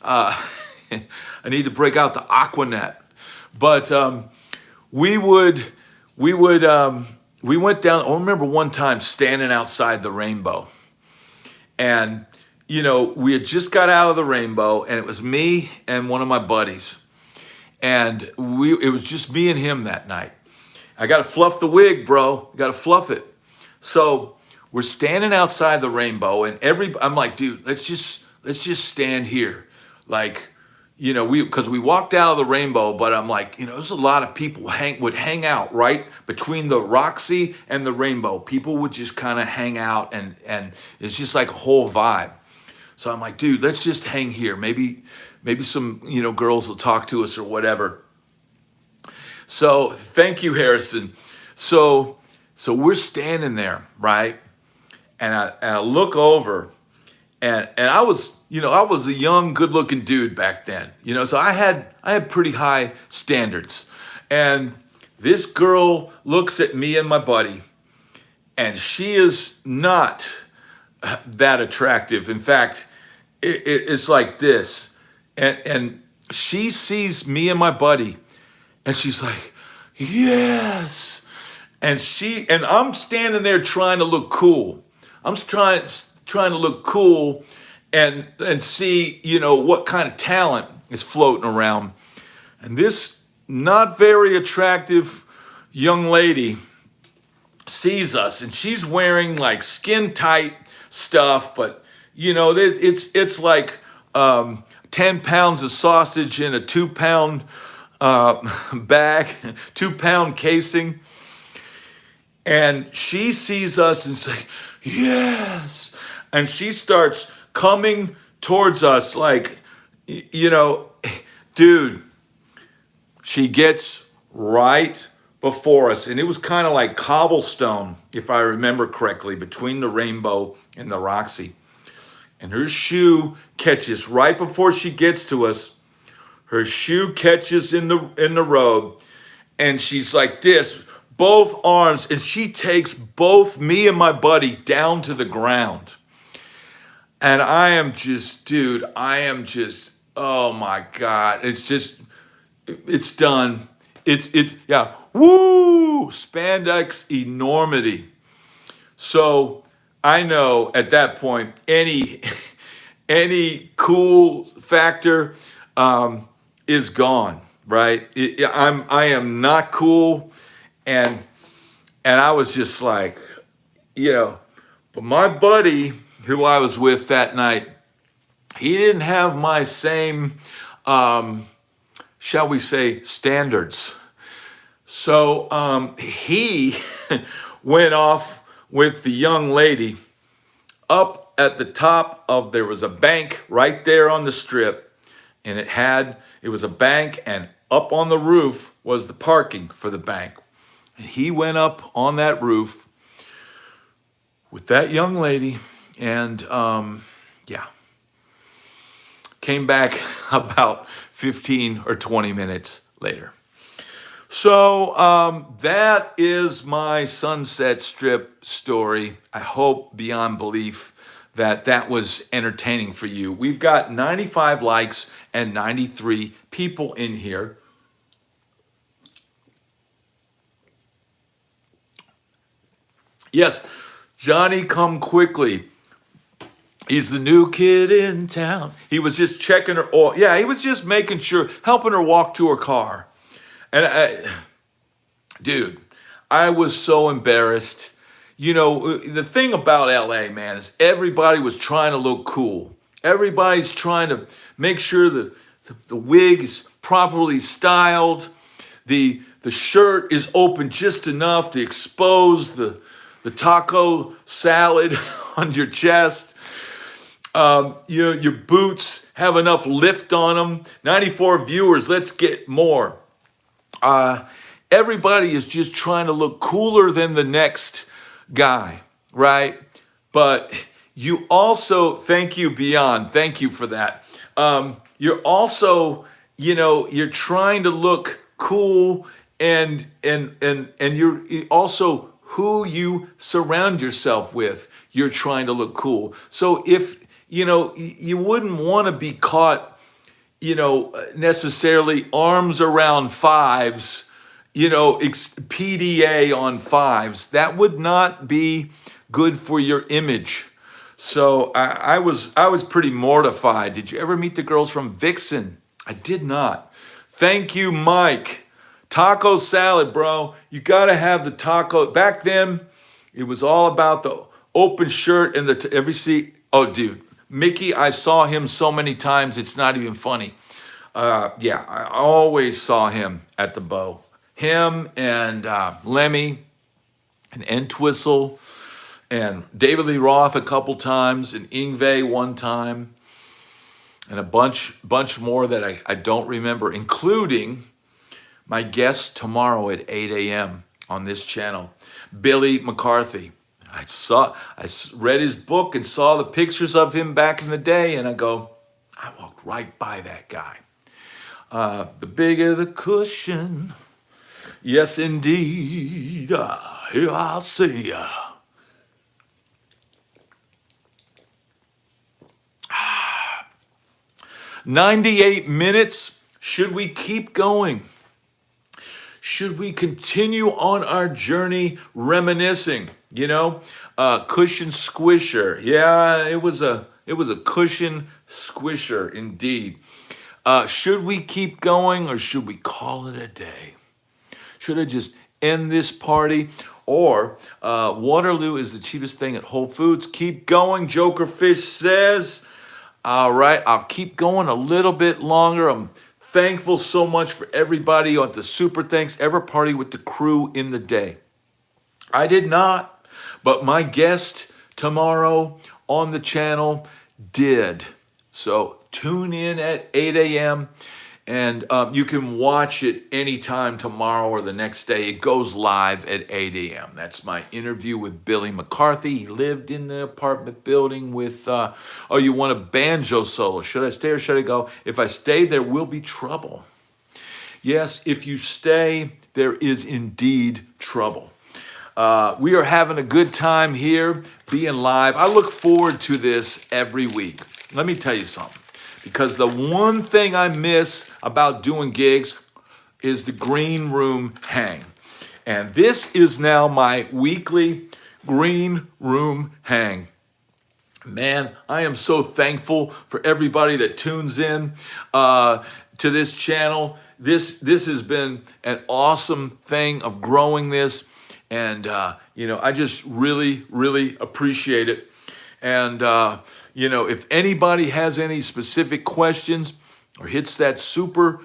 I need to break out the Aquanet. But we went down. I remember one time standing outside the Rainbow, and we had just got out of the Rainbow, and it was me and one of my buddies, and it was just me and him that night. I got to fluff the wig, bro. Got to fluff it. So we're standing outside the Rainbow, and I'm like, dude, let's just stand here, like. Because we walked out of the Rainbow, but I'm like, there's a lot of people would hang out right between the Roxy and the Rainbow. People would just kind of hang out, and it's just like a whole vibe. So I'm like, dude, let's just hang here. Maybe some, girls will talk to us or whatever. So thank you, Harrison. So we're standing there, right? And I look over, and I was, I was a young, good-looking dude back then, so I had pretty high standards. And this girl looks at me and my buddy, and she is not that attractive. In fact, it's like this. And she sees me and my buddy, and she's like, yes. And I'm standing there trying to look cool. I'm trying to look cool and see, what kind of talent is floating around. And this not very attractive young lady sees us, and she's wearing like skin tight stuff, but it's like 10 pounds of sausage in a 2-pound bag, 2-pound casing. And she sees us and say, yes. And she starts coming towards us like, dude, she gets right before us. And it was kind of like cobblestone, if I remember correctly, between the Rainbow and the Roxy. And her shoe catches right before she gets to us. Her shoe catches in the road, and she's like this, both arms, and she takes both me and my buddy down to the ground. And I am just, dude, oh my God. It's done. Yeah. Woo! Spandex enormity. So I know at that point, any cool factor is gone, right? I am not cool. And I was just like, but my buddy who I was with that night, he didn't have my same, shall we say, standards. So he went off with the young lady up at the top of, there was a bank right there on the strip, and it was a bank, and up on the roof was the parking for the bank. And he went up on that roof with that young lady, and yeah, came back about 15 or 20 minutes later. So that is my Sunset Strip story. I hope beyond belief that was entertaining for you. We've got 95 likes and 93 people in here. Yes, Johnny come quickly. He's the new kid in town. He was just checking her oil. Yeah, he was just making sure, helping her walk to her car. And dude, I was so embarrassed. The thing about LA, man, is everybody was trying to look cool. Everybody's trying to make sure the wig is properly styled. The shirt is open just enough to expose the taco salad on your chest. Your boots have enough lift on them. 94 viewers, let's get more. Everybody is just trying to look cooler than the next guy, right? But you also, thank you, Beyond, thank you for that. You're also, you're trying to look cool, and you're also who you surround yourself with. You're trying to look cool. So if you wouldn't want to be caught, necessarily arms around fives, PDA on fives. That would not be good for your image. So I was pretty mortified. Did you ever meet the girls from Vixen? I did not. Thank you, Mike. Taco salad, bro. You got to have the taco. Back then, it was all about the open shirt and every seat. Oh, dude. Mickey, I saw him so many times, it's not even funny. Yeah, I always saw him at the Bow. Him and Lemmy and Entwistle and David Lee Roth a couple times and Ingve one time and a bunch more that I don't remember, including my guest tomorrow at 8 a.m. on this channel, Billy McCarthy. I read his book and saw the pictures of him back in the day, and I walked right by that guy. The bigger the cushion, yes indeed, here I'll see ya. 98 minutes, should we keep going? Should we continue on our journey reminiscing? Cushion squisher. Yeah, it was a cushion squisher indeed. Should we keep going, or should we call it a day? Should I just end this party? Or Waterloo is the cheapest thing at Whole Foods. Keep going, Jokerfish says. All right, I'll keep going a little bit longer. I'm thankful so much for everybody at the Super Thanks Ever Party with the crew in the day. I did not, but my guest tomorrow on the channel did. So tune in at 8 a.m. and you can watch it anytime tomorrow or the next day. It goes live at 8 a.m. That's my interview with Billy McCarthy. He lived in the apartment building with, you want a banjo solo. Should I stay or should I go? If I stay, there will be trouble. Yes, if you stay, there is indeed trouble. We are having a good time here, being live. I look forward to this every week. Let me tell you something. Because the one thing I miss about doing gigs is the green room hang. And this is now my weekly green room hang. Man, I am so thankful for everybody that tunes in to this channel. This has been an awesome thing of growing this. And, I just really appreciate it. And, if anybody has any specific questions or hits that super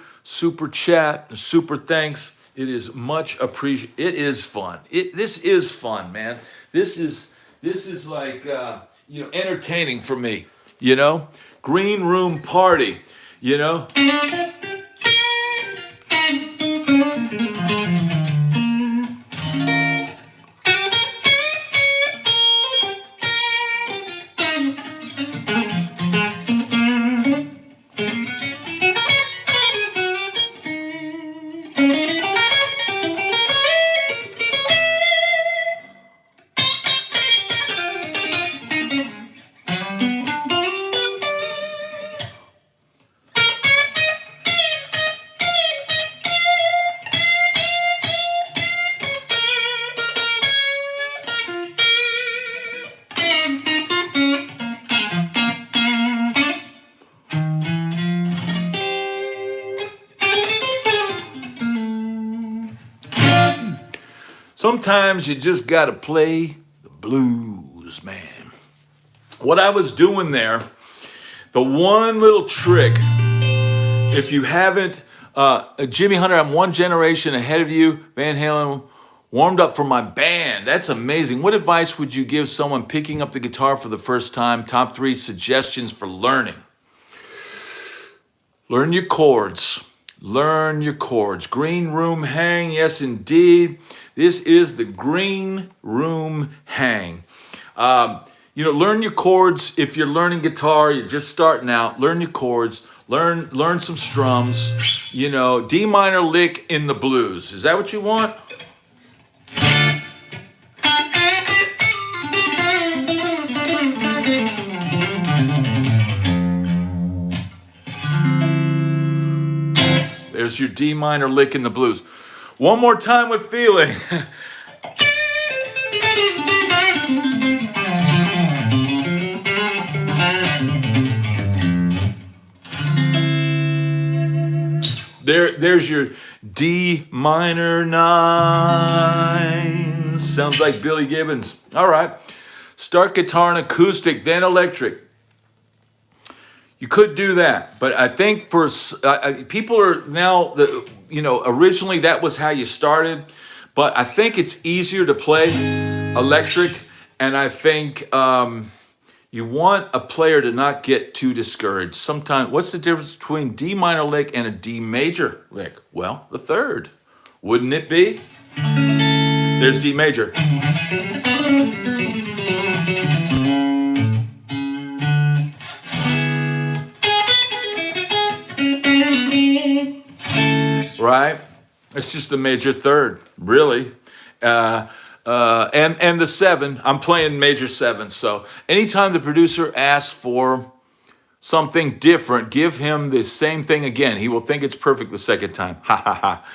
chat, super thanks, it is much appreciated. It is fun. This is fun, man. This is like, entertaining for me, green room party, Sometimes you just got to play the blues, man. What I was doing there, the one little trick, if you haven't, Jimmy Hunter, I'm one generation ahead of you. Van Halen warmed up for my band. That's amazing. What advice would you give someone picking up the guitar for the first time? Top 3 suggestions for learning. Learn your chords. Learn your chords. Green room hang, yes indeed. This is the green room hang. Learn your chords. If you're learning guitar, you're just starting out, learn your chords. Learn some strums. D minor lick in the blues. Is that what you want? There's your D minor lick in the blues. One more time with feeling. There's your D minor 9. Sounds like Billy Gibbons. All right. Start guitar and acoustic, then electric. You could do that, but I think for people are now, originally that was how you started, but I think it's easier to play electric, and I think you want a player to not get too discouraged. Sometimes, what's the difference between D minor lick and a D major lick? Well, the third. Wouldn't it be? There's D major. Right? It's just the major third, really. And the 7, I'm playing major 7. So anytime the producer asks for something different, give him the same thing again. He will think it's perfect the second time. Ha ha ha.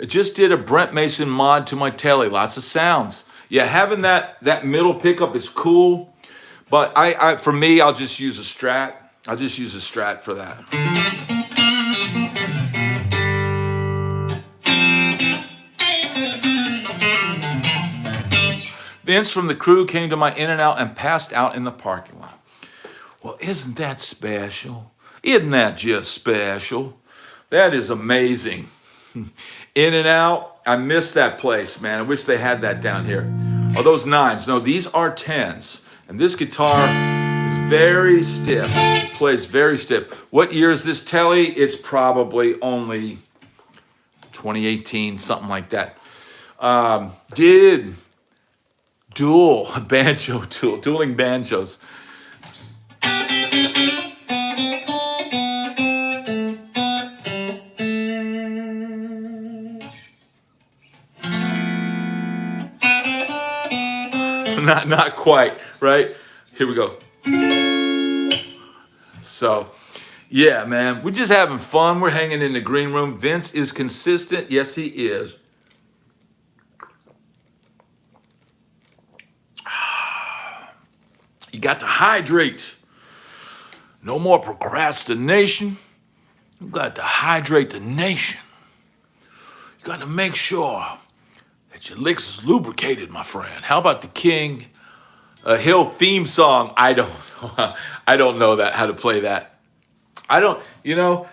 I just did a Brent Mason mod to my telly. Lots of sounds. Yeah, having that middle pickup is cool. But for me, I'll just use a Strat. I'll just use a Strat for that. Vince from the crew came to my In-N-Out and passed out in the parking lot. Well, isn't that special? Isn't that just special? That is amazing. In-N-Out, I miss that place, man. I wish they had that down here. Oh, those 9s. No, these are 10s. And this guitar is very stiff. It plays very stiff. What year is this telly? It's probably only 2018, something like that. Dueling banjos. not quite, right? Here we go. So, yeah, man, we're just having fun. We're hanging in the green room. Vince is consistent. Yes, he is. You got to hydrate. No more procrastination. You got to hydrate the nation. You got to make sure that your licks is lubricated, my friend. How about the King Hill theme song? I don't know. I don't know that how to play that. I don't,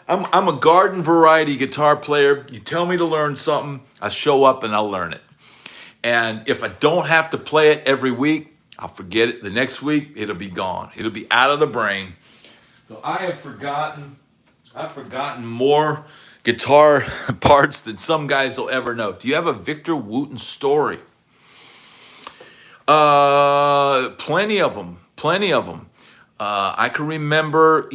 I'm a garden variety guitar player. You tell me to learn something, I show up and I'll learn it. And if I don't have to play it every week, I'll forget it. The next week, it'll be gone. It'll be out of the brain. So I've forgotten more guitar parts than some guys will ever know. Do you have a Victor Wooten story? Plenty of them. I can remember,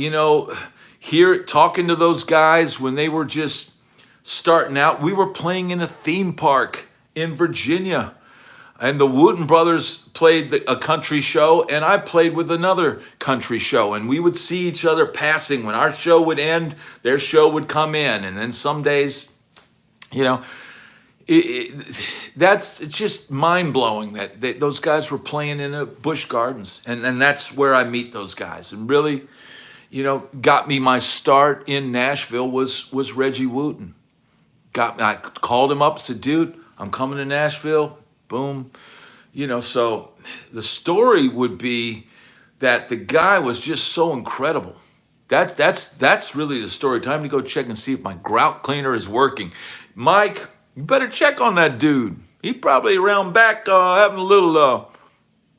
here talking to those guys when they were just starting out. We were playing in a theme park in Virginia, and the Wooten brothers played a country show, and I played with another country show, and we would see each other passing. When our show would end, their show would come in, and then some days, it's just mind-blowing that those guys were playing in a Busch Gardens, and that's where I meet those guys. And really, got me my start in Nashville was Reggie Wooten. I called him up, said, dude, I'm coming to Nashville. Boom. So the story would be that the guy was just so incredible. That's really the story. Time to go check and see if my grout cleaner is working. Mike, you better check on that dude. He probably around back having a little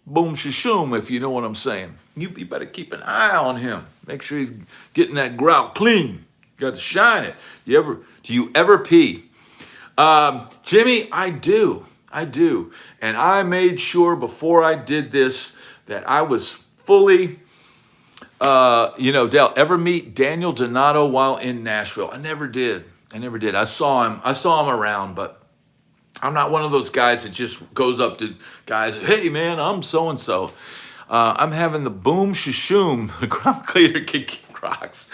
boom shashoom, if you know what I'm saying. You better keep an eye on him. Make sure he's getting that grout clean. You got to shine it. Do you ever pee? Jimmy, I do. And I made sure before I did this that I was fully, ever meet Daniel Donato while in Nashville? I never did. I saw him around, but I'm not one of those guys that just goes up to guys, hey man, I'm so-and-so. I'm having the boom shashoom, the ground cleaner kick rocks.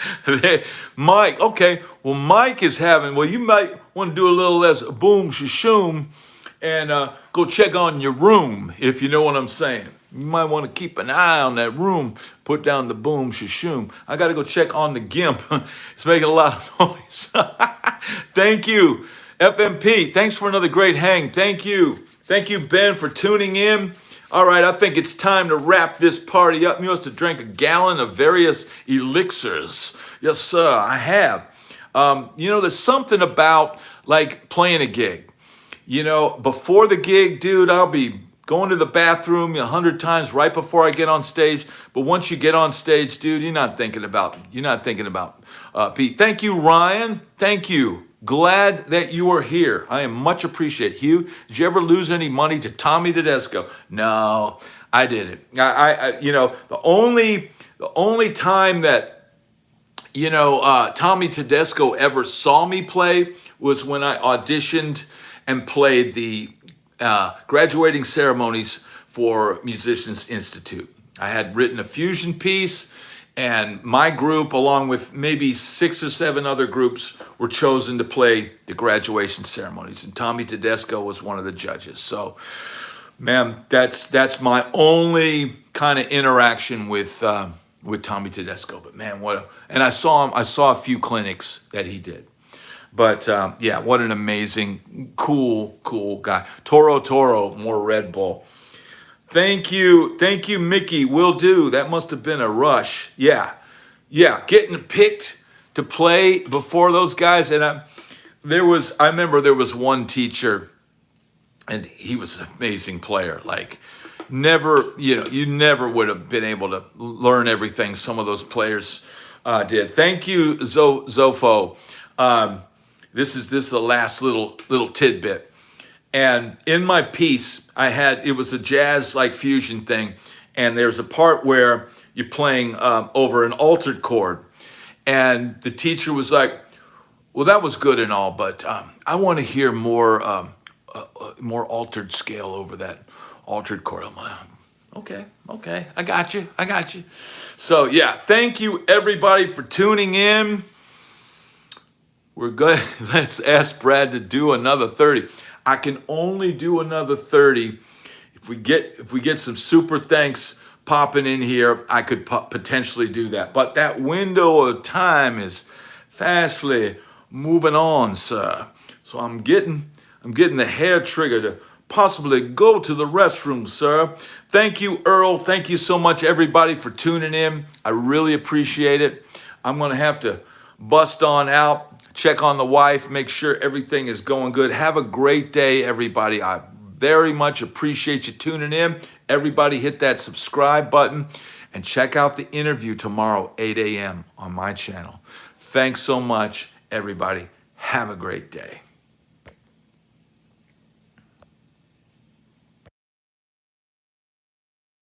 Mike, okay, well Mike is having, you might want to do a little less boom shashoom and go check on your room, if you know what I'm saying. You might want to keep an eye on that room, put down the boom shashoom. I got to go check on the gimp. It's making a lot of noise. Thank you, FMP. Thanks for another great hang. Thank you, Ben, for tuning in. All right, I think it's time to wrap this party up. You must have drank a gallon of various elixirs. Yes, sir, I have. There's something about like playing a gig. Before the gig, dude, I'll be going to the bathroom 100 times right before I get on stage. But once you get on stage, dude, you're not thinking about Pete. Thank you, Ryan. Thank you. Glad that you are here. I am much appreciated. Hugh, did you ever lose any money to Tommy Tedesco? No, I didn't. The only time that Tommy Tedesco ever saw me play was when I auditioned and played the graduating ceremonies for Musicians Institute. I had written a fusion piece, and my group, along with maybe 6 or 7 other groups, were chosen to play the graduation ceremonies. And Tommy Tedesco was one of the judges. So, man, that's my only kind of interaction with Tommy Tedesco. But man, and I saw a few clinics that he did. But what an amazing, cool guy. Toro, more Red Bull. Thank you, Mickey. Will do. That must have been a rush. Yeah. Getting picked to play before those guys, and I remember there was one teacher, and he was an amazing player. Like, you never would have been able to learn everything some of those players did. Thank you, Zofo. This is the last little tidbit. And in my piece, it was a jazz like fusion thing. And there's a part where you're playing over an altered chord. And the teacher was like, well, that was good and all, but I want to hear more altered scale over that Altered coil. Okay. I got you. So yeah, thank you everybody for tuning in. We're good. Let's ask Brad to do another 30. I can only do another 30 if we get some super thanks popping in here. I could potentially do that, but that window of time is fastly moving on, sir. So I'm getting the hair trigger to possibly go to the restroom, sir. Thank you, Earl. Thank you so much, everybody, for tuning in. I really appreciate it. I'm gonna have to bust on out, check on the wife, make sure everything is going good. Have a great day, everybody. I very much appreciate you tuning in. Everybody hit that subscribe button and check out the interview tomorrow, 8 a.m. on my channel. Thanks so much, everybody. Have a great day.